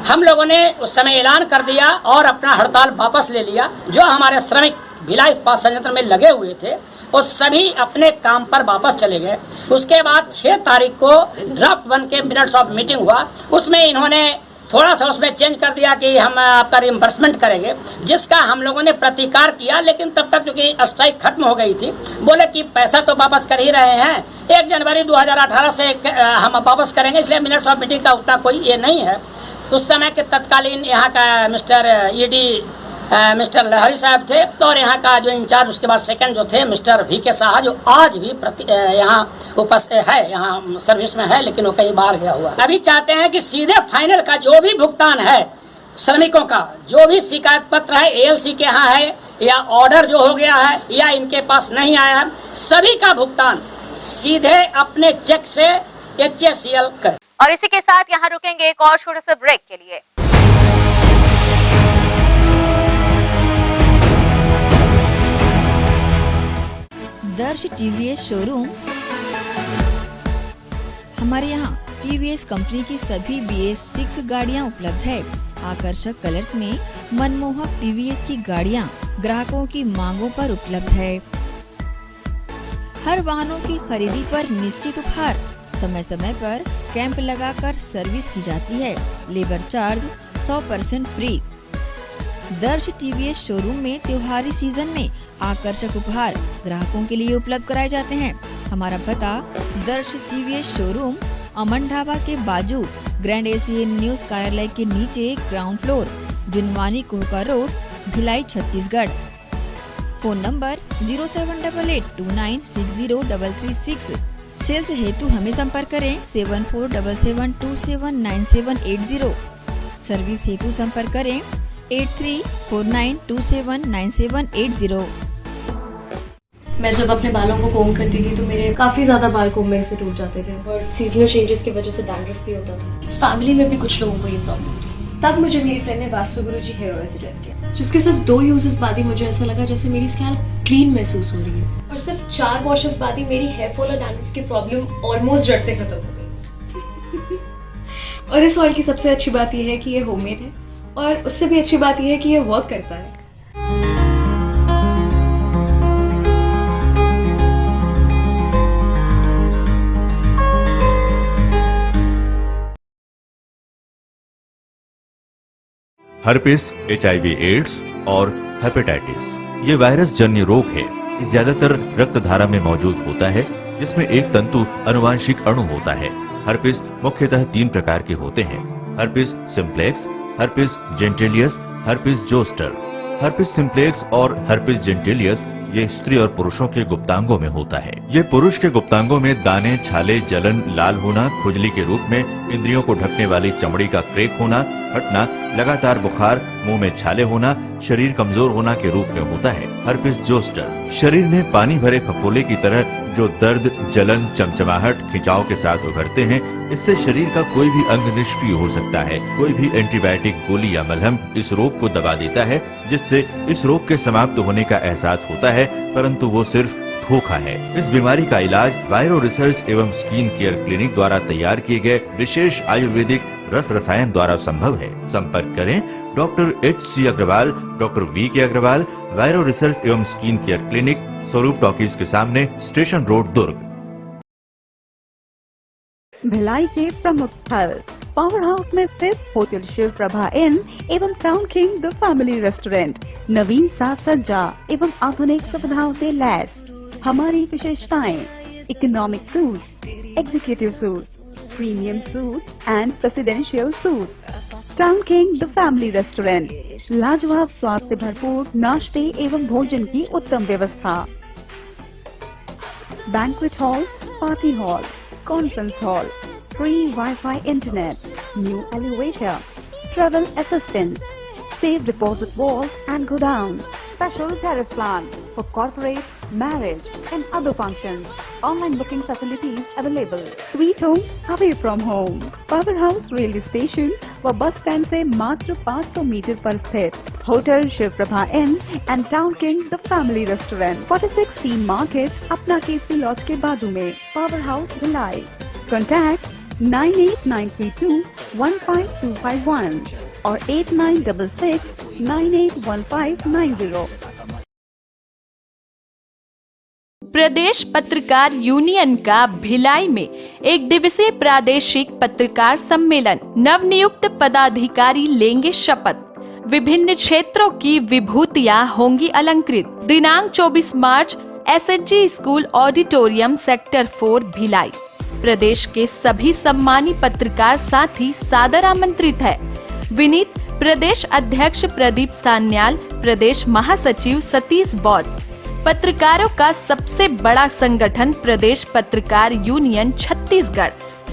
हम लोगों ने उस समय ऐलान कर दिया और अपना हड़ताल वापस ले लिया। जो हमारे श्रमिक भिलाई इस्पात संयंत्र में लगे हुए थे वो सभी अपने काम पर वापस चले गए। उसके बाद 6 तारीख को ड्राफ्ट 1 के मिनट्स ऑफ मीटिंग हुआ, उसमें इन्होंने थोड़ा सा उसमें चेंज कर दिया कि हम आपका रिम्बर्समेंट करेंगे, जिसका हम लोगों ने प्रतिकार किया, लेकिन तब तक क्योंकि स्ट्राइक खत्म हो गई थी, बोले कि पैसा तो वापस कर ही रहे हैं, 1 जनवरी 2018 से हम वापस करेंगे, इसलिए मिनट्स ऑफ मीटिंग का उतना कोई ये नहीं है। उस समय के तत्कालीन यहाँ का मिस्टर ED मिस्टर लहरी साहब थे और यहाँ का जो इंचार्ज उसके बाद सेकंड जो थे मिस्टर VK साहा, जो आज भी यहाँ उपस्थित है, यहाँ सर्विस में है, लेकिन वो कहीं बाहर गया हुआ। अभी चाहते हैं कि सीधे फाइनल का जो भी भुगतान है श्रमिकों का, जो भी शिकायत पत्र है ALC के यहाँ है या ऑर्डर जो हो गया है या इनके पास नहीं आया है, सभी का भुगतान सीधे अपने चेक से HSCL करें। और इसी के साथ यहाँ रुकेंगे एक और छोटे से ब्रेक के लिए। दर्श TVS शोरूम। हमारे यहाँ TVS कंपनी की सभी BS6 गाड़ियाँ उपलब्ध है। आकर्षक कलर्स में मनमोहक TVS की गाड़ियाँ ग्राहकों की मांगों पर उपलब्ध है। हर वाहनों की खरीदी पर निश्चित उपहार, समय समय पर कैंप लगाकर सर्विस की जाती है। Labour charge 100% free. दर्श TVS शोरूम में त्योहारी सीजन में आकर्षक उपहार ग्राहकों के लिए उपलब्ध कराए जाते हैं। हमारा पता दर्श TVS शोरूम अमन ढाबा के बाजू ग्रैंड एशियन न्यूज कार्यालय के नीचे ground floor, Junwani Kohka road, Bhilai, Chhattisgarh. Phone number 07882960336। Sales हेतु हमें संपर्क करें 7477279780। सर्विस हेतु संपर्क करें 8349279780। मैं जब अपने बालों को कोम करती थी तो मेरे काफ़ी ज़्यादा बाल कोम्बिंग से टूट जाते थे और सीजनल चेंजेस की वजह से डैंड्रफ भी होता था। फैमिली में भी कुछ लोगों को ये प्रॉब्लम थी। तब मुझे मेरी फ्रेंड ने वास्तु गुरुजी हेयर ऑयल सजेस्ट किया, जिसके सिर्फ 2 यूजेस बाद ही मुझे ऐसा लगा जैसे मेरी स्कैल्प क्लीन महसूस हो रही है। और सिर्फ 4 वॉशेस बाद ही मेरी हेयर फॉल और डैंड्रफ की प्रॉब्लम ऑलमोस्ट जड़ से खत्म हो गई। और इस ऑयल की सबसे अच्छी बात यह है कि ये होममेड है, और उससे भी अच्छी बात यह है कि ये वर्क करता है। हर्पिस, HIV एड्स और हेपेटाइटिस ये वायरस जन्य रोग है। ज्यादातर रक्त धारा में मौजूद होता है, जिसमें एक तंतु अनुवांशिक अणु होता है। हर्पिस मुख्यतः 3 प्रकार के होते हैं: herpes simplex, herpes genitalis, herpes zoster. Herpes simplex और हर्पिस जेंटिलियस ये स्त्री और पुरुषों के गुप्तांगों में होता है। ये पुरुष के गुप्तांगों में दाने, छाले, जलन, लाल होना, खुजली के रूप में, इंद्रियों को ढकने वाली चमड़ी का क्रेक होना, हटना, लगातार बुखार, मुंह में छाले होना, शरीर कमजोर होना के रूप में होता है। हर्पिस जोस्टर शरीर में पानी भरे फफोले की तरह जो दर्द, जलन, चमचमाहट, खिंचाव के साथ उभरते हैं, इससे शरीर का कोई भी अंग निष्क्रिय हो सकता है। कोई भी एंटीबायोटिक गोली या मलहम इस रोग को दबा देता है, जिससे इस रोग के समाप्त होने का एहसास होता है, परंतु वो सिर्फ धोखा है। इस बीमारी का इलाज वायरो रिसर्च एवं स्किन केयर क्लिनिक द्वारा तैयार किए गए विशेष आयुर्वेदिक रस रसायन द्वारा संभव है। संपर्क करें doctor HC Agarwal, doctor VK Agarwal, viro research एवं skin care clinic, Swaroop talkies के सामने, स्टेशन रोड, दुर्ग। भिलाई के प्रमुख स्थल पावर हाउस में स्थित होटल शिव प्रभा इन एवं town king the family restaurant नवीन साज सज्जा एवं आधुनिक सुविधाओं से लैस। हमारी विशेषताएं: economic suite, executive suite, premium suite and presidential suite. Town king the family restaurant लाजवाब स्वाद से भरपूर नाश्ते एवं भोजन की उत्तम व्यवस्था। Banquet hall, party hall, conference hall, free Wi-Fi internet, new elevator, travel assistance, safe deposit vault and godown, special tariff plan for corporate, marriage and other functions. Online booking facilities available. Sweet home away from home. Power House railway station व bus stand से मात्र 500 metre पर स्थित hotel Shiv Prabha inn and town king the family restaurant 46 टीम market, अपना KC laws के बाजू में। Power house Bhilai. कॉन्टैक्ट 98932 15251 और 8966 981590। प्रदेश पत्रकार यूनियन का भिलाई में 1 दिवसीय प्रादेशिक पत्रकार सम्मेलन। नवनियुक्त पदाधिकारी लेंगे शपथ। विभिन्न क्षेत्रों की विभूतियां होंगी अलंकृत। दिनांक 24 मार्च SHG school auditorium sector 4 Bhilai. प्रदेश के सभी सम्मानी पत्रकार साथी सादर आमंत्रित है। विनीत प्रदेश अध्यक्ष प्रदीप सान्याल, प्रदेश महासचिव सतीश बौद्ध। पत्रकारों का सबसे बड़ा संगठन प्रदेश पत्रकार यूनियन छत्तीसगढ़।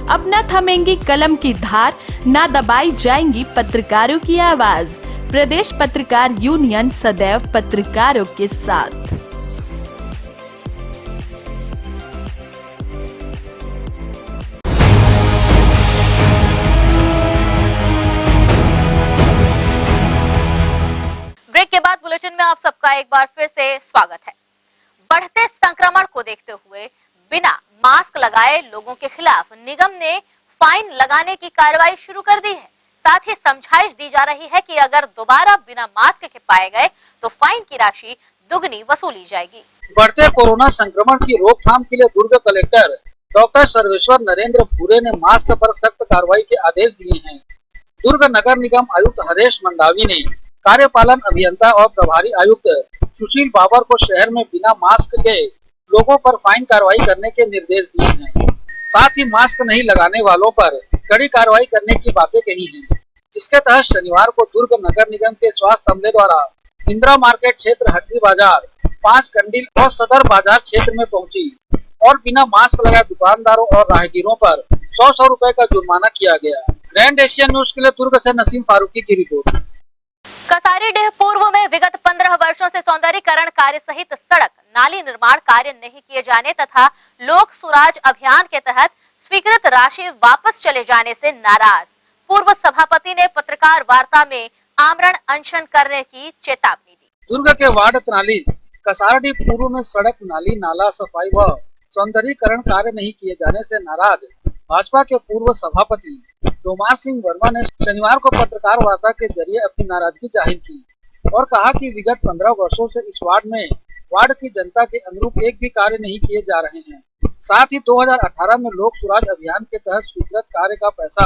अब न थमेंगी कलम की धार, न दबाई जाएंगी पत्रकारों की आवाज। प्रदेश पत्रकार यूनियन सदैव पत्रकारों के साथ। ब्रेक के बाद बुलेटिन में आप सबका एक बार फिर से स्वागत है। बढ़ते संक्रमण को देखते हुए बिना मास्क लगाए लोगों के खिलाफ निगम ने फाइन लगाने की कार्रवाई शुरू कर दी है। साथ ही समझाइश दी जा रही है कि अगर दोबारा बिना मास्क के पाए गए तो फाइन की राशि दुगनी वसूली जाएगी। बढ़ते कोरोना संक्रमण की रोकथाम के लिए दुर्ग कलेक्टर डॉक्टर सर्वेश्वर नरेंद्र भूरे ने मास्क पर सख्त कार्रवाई के आदेश दिए हैं। दुर्ग नगर निगम आयुक्त हरेश मंडावी ने कार्यपालन अभियंता और प्रभारी आयुक्त सुशील बाबर को शहर में बिना मास्क के लोगों पर फाइन कार्रवाई करने के निर्देश दिए हैं। साथ ही मास्क नहीं लगाने वालों पर कड़ी कार्रवाई करने की बातें कही हैं। इसके तहत शनिवार को दुर्ग नगर निगम के स्वास्थ्य अमले द्वारा इंदिरा मार्केट क्षेत्र, हटरी बाजार, 5 कंडील और सदर बाजार क्षेत्र में पहुंची और बिना मास्क लगाए दुकानदारों और राहगीरों पर 100 रुपए का जुर्माना किया गया। ग्रैंड एशियन न्यूज के लिए दुर्ग से नसीम फारूकी की रिपोर्ट। कसारीडीह पूर्व में विगत 15 वर्षों से सौंदर्यीकरण कार्य सहित सड़क नाली निर्माण कार्य नहीं किए जाने तथा लोक सुराज अभियान के तहत स्वीकृत राशि वापस चले जाने से नाराज पूर्व सभापति ने पत्रकार वार्ता में आमरण अनशन करने की चेतावनी दी। दुर्ग के वार्ड 43 कसारडी पूर्व में सड़क, नाली, नाला सफाई व सौंदर्यीकरण कार्य नहीं किए जाने से नाराज भाजपा के पूर्व सभापति डोमार सिंह वर्मा ने शनिवार को पत्रकार वार्ता के जरिए अपनी नाराजगी जाहिर की और कहा कि विगत 15 वर्षों से इस वार्ड की जनता के अनुरूप एक भी कार्य नहीं किए जा रहे हैं। साथ ही 2018 में लोक सुराज अभियान के तहत स्वीकृत कार्य का पैसा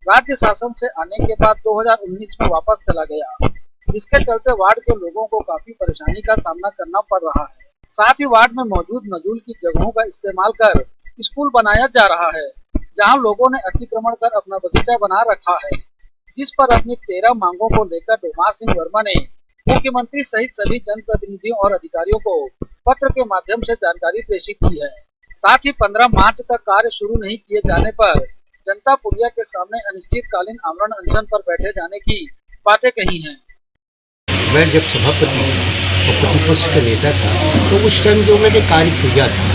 राज्य शासन से आने के बाद 2019 में वापस चला गया, जिसके चलते वार्ड के लोगों को काफी परेशानी का सामना करना पड़ रहा है। साथ ही वार्ड में मौजूद नजूल की जगहों का इस्तेमाल कर स्कूल बनाया जा रहा है, जहां लोगों ने अतिक्रमण कर अपना बगीचा बना रखा है, जिस पर अपनी 13 मांगों को लेकर डोमार सिंह वर्मा ने मुख्यमंत्री सहित सभी जनप्रतिनिधियों और अधिकारियों को पत्र के माध्यम से जानकारी प्रेषित की है। साथ ही 15 मार्च तक कार्य शुरू नहीं किए जाने पर जनता पुलिया के सामने अनिश्चितकालीन आमरण अनशन पर बैठे जाने की बातें कही हैं। मैं जब सभापति और प्रतिपक्ष का नेता था तो उस टाइम जो मैंने कार्य किया था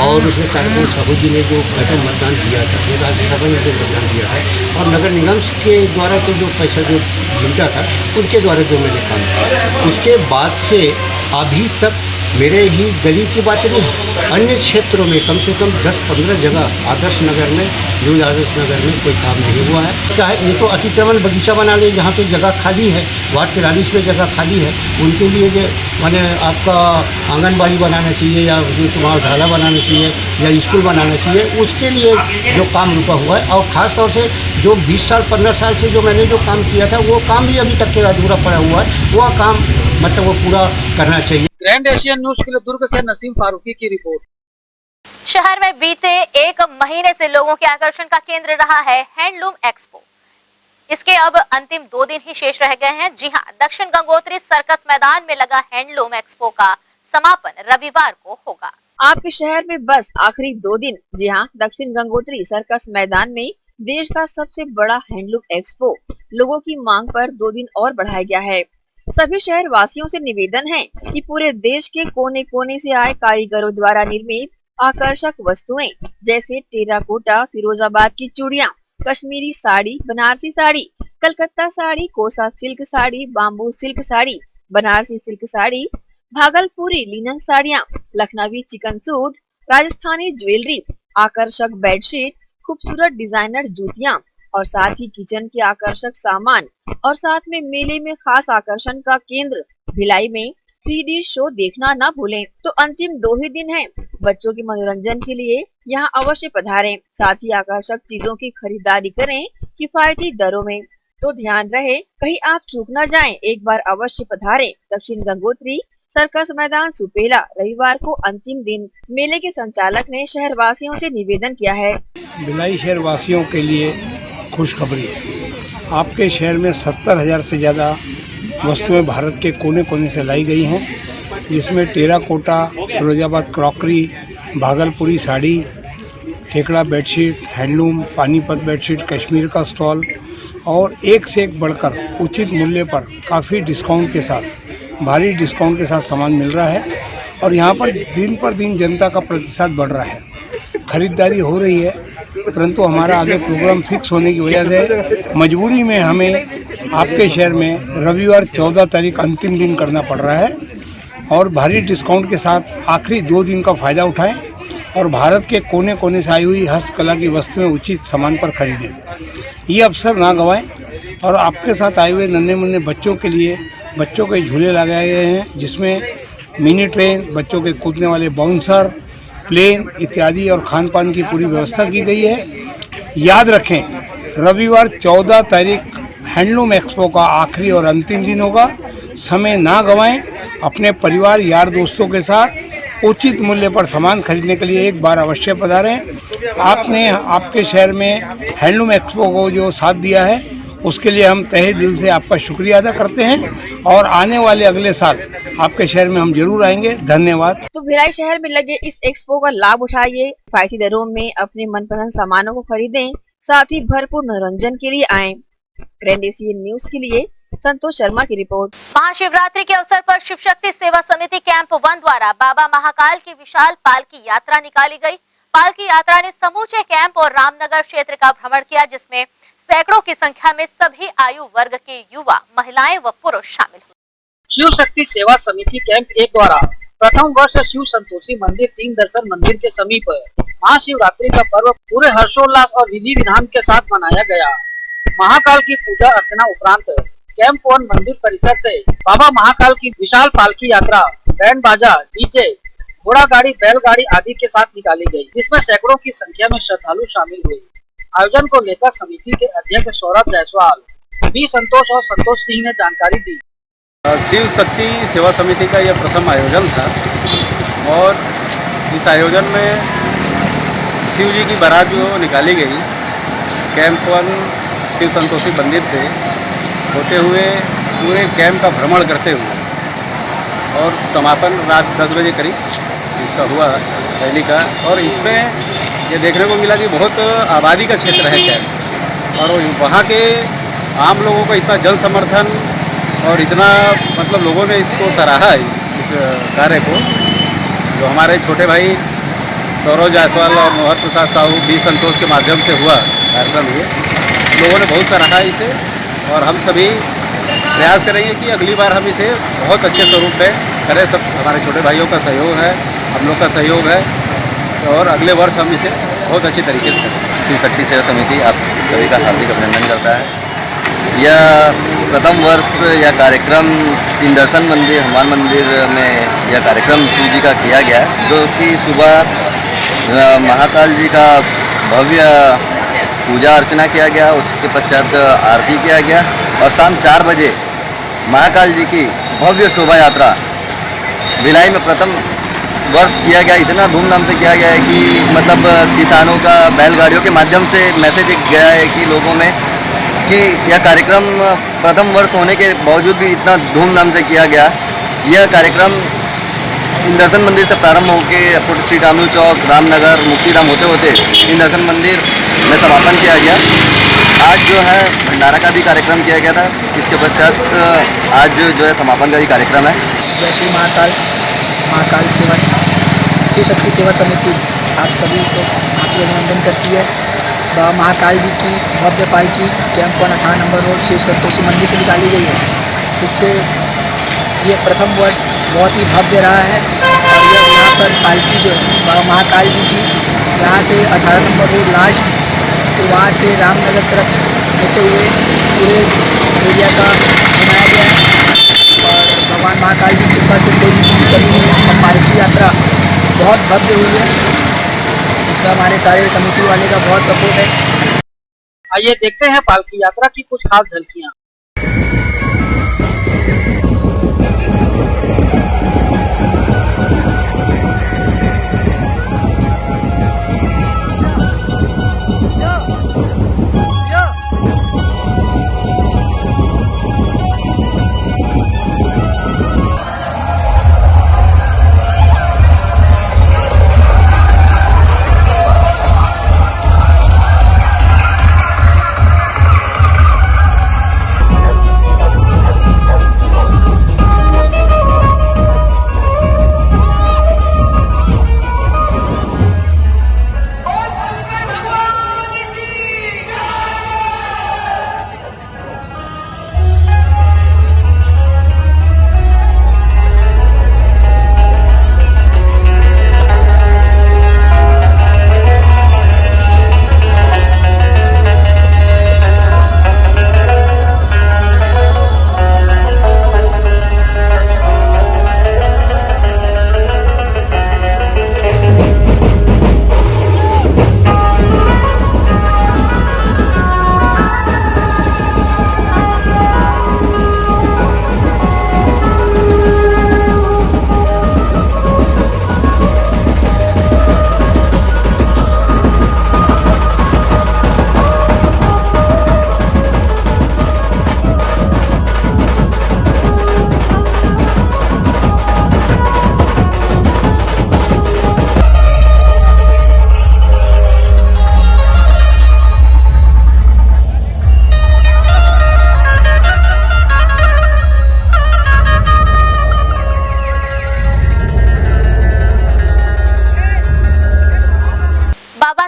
और उसमें कार्यक्रम साहू जी ने जो पहले मतदान दिया था, जो राज्यसभा ने जो मतदान दिया था और नगर निगम के द्वारा तो जो पैसा जो मिलता था उनके द्वारा जो मैंने काम किया, उसके बाद से अभी तक मेरे ही गली की बात नहीं, अन्य क्षेत्रों में कम से कम 10-15 जगह आदर्श नगर में, न्यू आदर्श नगर में कोई काम नहीं हुआ है। चाहे ये तो अतिक्रमण बगीचा बना ले, जहाँ पे जगह खाली है, वार्ड 43 में जगह खाली है, उनके लिए जो माने आपका आंगनबाड़ी बनाना चाहिए या तुम्हारा ढाला बनाना चाहिए या स्कूल बनाना चाहिए, उसके लिए जो काम रुका हुआ है। और ख़ास तौर से जो 20 साल 15 साल से जो मैंने जो काम किया था वो काम भी अभी तक के अधूरा पड़ा हुआ है, वो काम मतलब वो पूरा करना चाहिए। ग्रैंड एशियन न्यूज के लिए दुर्ग से नसीम फारूकी की रिपोर्ट। शहर में बीते 1 महीने से लोगों के आकर्षण का केंद्र रहा है हैंडलूम एक्सपो। इसके अब अंतिम 2 दिन ही शेष रह गए हैं। जी हां, दक्षिण गंगोत्री सर्कस मैदान में लगा हैंडलूम एक्सपो का समापन रविवार को होगा। आपके शहर में बस आखिरी 2 दिन। जी हां, दक्षिण गंगोत्री सर्कस मैदान में देश का सबसे बड़ा हैंडलूम एक्सपो लोगों की मांग पर 2 दिन और बढ़ाया गया है। सभी शहर वासियों से निवेदन है कि पूरे देश के कोने कोने से आए कारीगरों द्वारा निर्मित आकर्षक वस्तुएं जैसे टेराकोटा, फिरोजाबाद की चूड़ियां, Kashmiri sari, Banarasi sari, Calcutta sari, Kosa silk sari, bamboo silk sari, Banarasi silk sari, Bhagalpuri linen साड़ियां, लखनवी चिकन सूट, राजस्थानी ज्वेलरी, आकर्षक बेडशीट, खूबसूरत डिजाइनर जूतियां और साथ ही किचन के आकर्षक सामान और साथ में मेले में खास आकर्षण का केंद्र भिलाई में 3D शो देखना न भूलें। तो अंतिम 2 ही दिन हैं। बच्चों के मनोरंजन के लिए यहाँ अवश्य पधारें। साथ ही आकर्षक चीजों की खरीदारी करें किफायती दरों में। तो ध्यान रहे कहीं आप चूक न जाएं, एक बार अवश्य पधारें। दक्षिण गंगोत्री सर्कस मैदान सुपेला रविवार को अंतिम दिन। मेले के संचालक ने शहर वासियों से निवेदन किया है। भिलाई शहर वासियों के लिए खुशखबरी, आपके शहर में 70,000 से ज़्यादा वस्तुएं भारत के कोने कोने से लाई गई हैं, जिसमें terracotta, Firozabad crockery, Bhagalpuri sari, Khekra bedsheet, handloom, Panipat bedsheet, Kashmir का स्टॉल और एक से एक बढ़कर उचित मूल्य पर काफ़ी डिस्काउंट के साथ, भारी डिस्काउंट के साथ सामान मिल रहा है। और यहाँ पर दिन पर दिन जनता का प्रतिशत बढ़ रहा है, खरीदारी हो रही है, परंतु हमारा आगे प्रोग्राम फिक्स होने की वजह से मजबूरी में हमें आपके शहर में रविवार 14 तारीख अंतिम दिन करना पड़ रहा है। और भारी डिस्काउंट के साथ आखिरी 2 दिन का फ़ायदा उठाएं और भारत के कोने कोने से आई हुई हस्तकला की वस्तुएं उचित सामान पर खरीदें। ये अवसर ना गंवाएं। और आपके साथ आए हुए नन्हे मुन्ने बच्चों के लिए बच्चों के झूले लगाए गए हैं, जिसमें मिनी ट्रेन, बच्चों के कूदने वाले बाउंसर, प्लेन इत्यादि और खान पान की पूरी व्यवस्था की गई है। याद रखें, रविवार 14 तारीख हैंडलूम एक्सपो का आखिरी और अंतिम दिन होगा। समय ना गंवाएं, अपने परिवार यार दोस्तों के साथ उचित मूल्य पर सामान खरीदने के लिए एक बार अवश्य पधारें। आपने आपके शहर में हैंडलूम एक्सपो को जो साथ दिया है उसके लिए हम तहे दिल से आपका शुक्रिया अदा करते हैं और आने वाले अगले साल आपके शहर में हम जरूर आएंगे। धन्यवाद। तो भिलाई शहर में लगे इस एक्सपो का लाभ उठाइए, किफायती दरों में अपने मनपसंद सामानों को खरीदें, साथ ही भरपूर मनोरंजन के लिए आएं। ग्रैंड एशियन न्यूज के लिए संतोष शर्मा की रिपोर्ट। महाशिवरात्रि के अवसर पर शिव शक्ति सेवा समिति कैंप 1 द्वारा बाबा महाकाल की विशाल पालकी यात्रा निकाली गई। पालकी यात्रा ने समूचे कैंप और रामनगर क्षेत्र का भ्रमण किया, जिसमें सैकड़ों की संख्या में सभी आयु वर्ग के युवा, महिलाएं व पुरुष शामिल हुए। शिव शक्ति सेवा समिति कैंप 1 द्वारा प्रथम वर्ष शिव संतोषी मंदिर तीन दर्शन मंदिर के समीप महाशिवरात्रि का पर्व पूरे हर्षोल्लास और विधि विधान के साथ मनाया गया। महाकाल की पूजा अर्चना उपरांत कैंप 1 मंदिर परिसर से बाबा महाकाल की विशाल पालकी यात्रा बैंड बाजा, डीजे, घोड़ा गाड़ी, बैलगाड़ी आदि के साथ निकाली गई, जिसमें सैकड़ों की संख्या में श्रद्धालु शामिल हुए। आयोजन को लेकर समिति के अध्यक्ष सौरभ जायसवाल, बी संतोष और संतोष सिंह ने जानकारी दी। शिव शक्ति सेवा समिति का यह प्रथम आयोजन था और इस आयोजन में शिव जी की बारात जो निकाली गई कैंप 1 शिव संतोषी मंदिर से होते हुए पूरे कैंप का भ्रमण करते हुए और समापन रात 10 बजे करीब इसका हुआ रैली का। और इसमें ये देखने को मिला कि बहुत आबादी का क्षेत्र है कैंप और वहाँ के आम लोगों का इतना जन समर्थन और इतना मतलब लोगों ने इसको सराहा इस कार्य को। जो हमारे छोटे भाई सौरभ जायसवाल और मोहर प्रसाद साहू बी संतोष के माध्यम से हुआ कार्यक्रम, ये लोगों ने बहुत सराहा इसे और हम सभी प्रयास करेंगे कि अगली बार हम इसे बहुत अच्छे स्वरूप में करें। सब हमारे छोटे भाइयों का सहयोग है, हम लोग का सहयोग है और अगले वर्ष हम इसे बहुत अच्छी तरीके से करें। शिव शक्ति सेवा समिति आप सभी का हार्दिक अभिनंदन करता है। यह प्रथम वर्ष यह कार्यक्रम तीन दर्शन मंदिर हनुमान मंदिर में यह कार्यक्रम शिव जी का किया गया, जो कि सुबह महाकाल जी का भव्य पूजा अर्चना किया गया, उसके पश्चात आरती किया गया और शाम 4 बजे महाकाल जी की भव्य शोभा यात्रा भिलाई में प्रथम वर्ष किया गया। इतना धूमधाम से किया गया है कि मतलब किसानों का बैलगाड़ियों के माध्यम से मैसेज गया है कि लोगों में कि यह कार्यक्रम प्रथम वर्ष होने के बावजूद भी इतना धूमधाम से किया गया। यह कार्यक्रम तीन दर्शन मंदिर से प्रारंभ होकर श्री रामू चौक, रामनगर, मुक्तिधाम होते होते तीन दर्शन मंदिर में समापन किया गया। आज जो है भंडारा का भी कार्यक्रम किया गया था, इसके पश्चात आज जो है समापन का भी कार्यक्रम है। जय श्री महाकाल। महाकाल सेवा शिव शक्ति सेवा समिति आप सभी को हार्दिक अभिनंदन करती है। बाबा महाकाल जी की भव्य पालकी camp 1 18 number road Shiv Santoshi मंदिर से निकाली गई है। इससे ये प्रथम वर्ष बहुत ही भव्य रहा है और यहाँ पर पालकी जो है बाबा महाकाल जी की यहाँ से 18 नंबर रोड लास्ट, फिर वहाँ से रामनगर तरफ होते हुए पूरे एरिया का बनाया गया है और भगवान महाकाल जी की कृपा से कोई भी कमी नहीं है और पालकी यात्रा बहुत भव्य हुई है। इसमें हमारे सारे समिति वाले का बहुत सपोर्ट है। आइए देखते हैं पालकी यात्रा की कुछ खास झलकियाँ।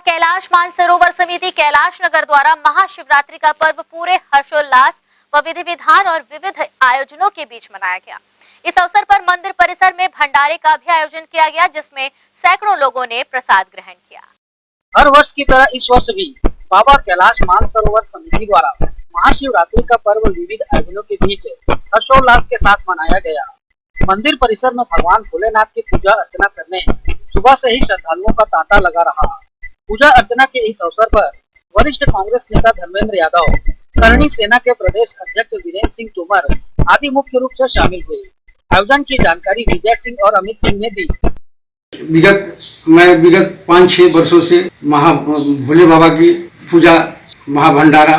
कैलाश मानसरोवर समिति कैलाश नगर द्वारा महाशिवरात्रि का पर्व पूरे हर्षोल्लास व विधि विधान और विविध आयोजनों के बीच मनाया गया। इस अवसर पर मंदिर परिसर में भंडारे का भी आयोजन किया गया, जिसमें सैकड़ों लोगों ने प्रसाद ग्रहण किया। हर वर्ष की तरह इस वर्ष भी बाबा कैलाश मानसरोवर समिति द्वारा महाशिवरात्रि का पर्व विविध आयोजनों के बीच हर्षोल्लास के साथ मनाया गया। मंदिर परिसर में भगवान भोलेनाथ की पूजा अर्चना करने सुबह से ही श्रद्धालुओं का तांता लगा रहा। पूजा अर्चना के इस अवसर पर वरिष्ठ कांग्रेस नेता धर्मेंद्र यादव, करणी सेना के प्रदेश अध्यक्ष वीरेंद्र सिंह तोमर आदि मुख्य रूप से शामिल हुए। आयोजन की जानकारी विजय सिंह और अमित सिंह ने दी। विगत 5-6 वर्षों से भोले बाबा की पूजा महाभंडारा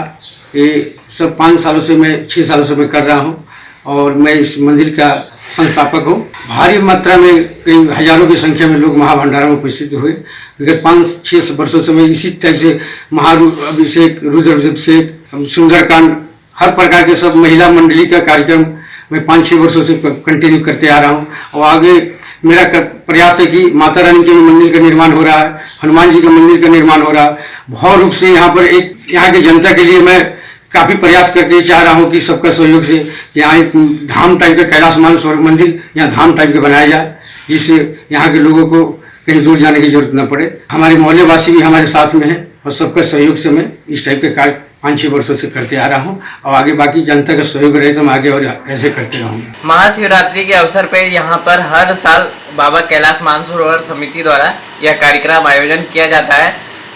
ये सब 5 सालों से 6 सालों से मैं कर रहा हूँ और मैं इस मंदिर का संस्थापक हूँ। भारी मात्रा में कई हजारों की संख्या में लोग महाभंडारा में उपस्थित हुए। विगत 5-6 वर्षों से मैं इसी टाइप से महाअभिषेक, रुद्राभिषेक, सुंदरकांड, हर प्रकार के सब महिला मंडली का कार्यक्रम मैं 5-6 वर्षों से कंटिन्यू करते आ रहा हूँ। और आगे मेरा प्रयास है कि माता रानी के मंदिर का निर्माण हो रहा है, हनुमान जी के मंदिर का निर्माण हो रहा है। भाव रूप से यहाँ पर यहाँ की जनता के लिए मैं काफ़ी प्रयास करके चाह रहा हूँ कि सबका सहयोग से यहाँ एक धाम टाइप का कैलाश मानसरोवर मंदिर यहाँ धाम टाइप का बनाया जाए, जिससे यहाँ के लोगों को कहीं दूर जाने की जरूरत न पड़े। हमारे मोहल्ले वासी भी हमारे साथ में है और सबका सहयोग से मैं इस टाइप के कार्य 5-6 वर्षों से करते आ रहा हूँ और आगे बाकी जनता का सहयोग रहे तो हम आगे और ऐसे करते रहूँगा। महाशिवरात्रि के अवसर पर यहाँ पर हर साल बाबा कैलाश मानसरोवर समिति द्वारा यह कार्यक्रम आयोजन किया जाता है।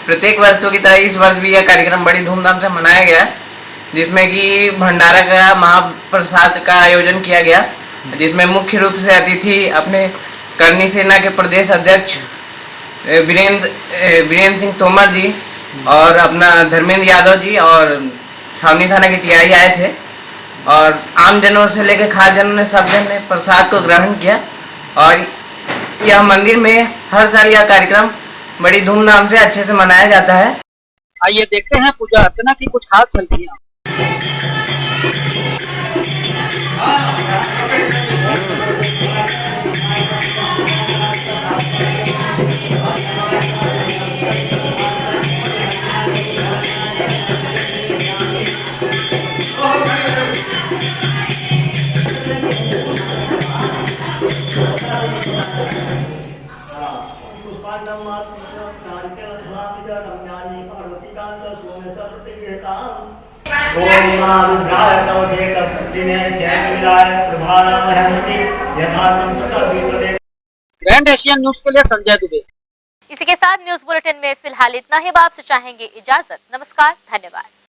प्रत्येक वर्षों की तरह इस वर्ष भी यह कार्यक्रम बड़ी धूमधाम से मनाया गया, जिसमें कि भंडारा का महाप्रसाद का आयोजन किया गया, जिसमें मुख्य रूप से अतिथि अपने करणी सेना के प्रदेश अध्यक्ष वीरेंद्र सिंह तोमर जी और अपना धर्मेंद्र यादव जी और छावनी थाना के टीआई आए थे और आम जनों से लेकर खास जनों ने सब जन ने प्रसाद को ग्रहण किया। और यह मंदिर में हर साल यह कार्यक्रम बड़ी धूमधाम से अच्छे से मनाया जाता है। आइए देखते हैं पूजा अर्चना की कुछ खास झलकियाँ। ग्रैंड एशियन न्यूज के लिए संजय दुबे। इसी के साथ न्यूज बुलेटिन में फिलहाल इतना ही। आपसे चाहेंगे इजाजत। नमस्कार, धन्यवाद।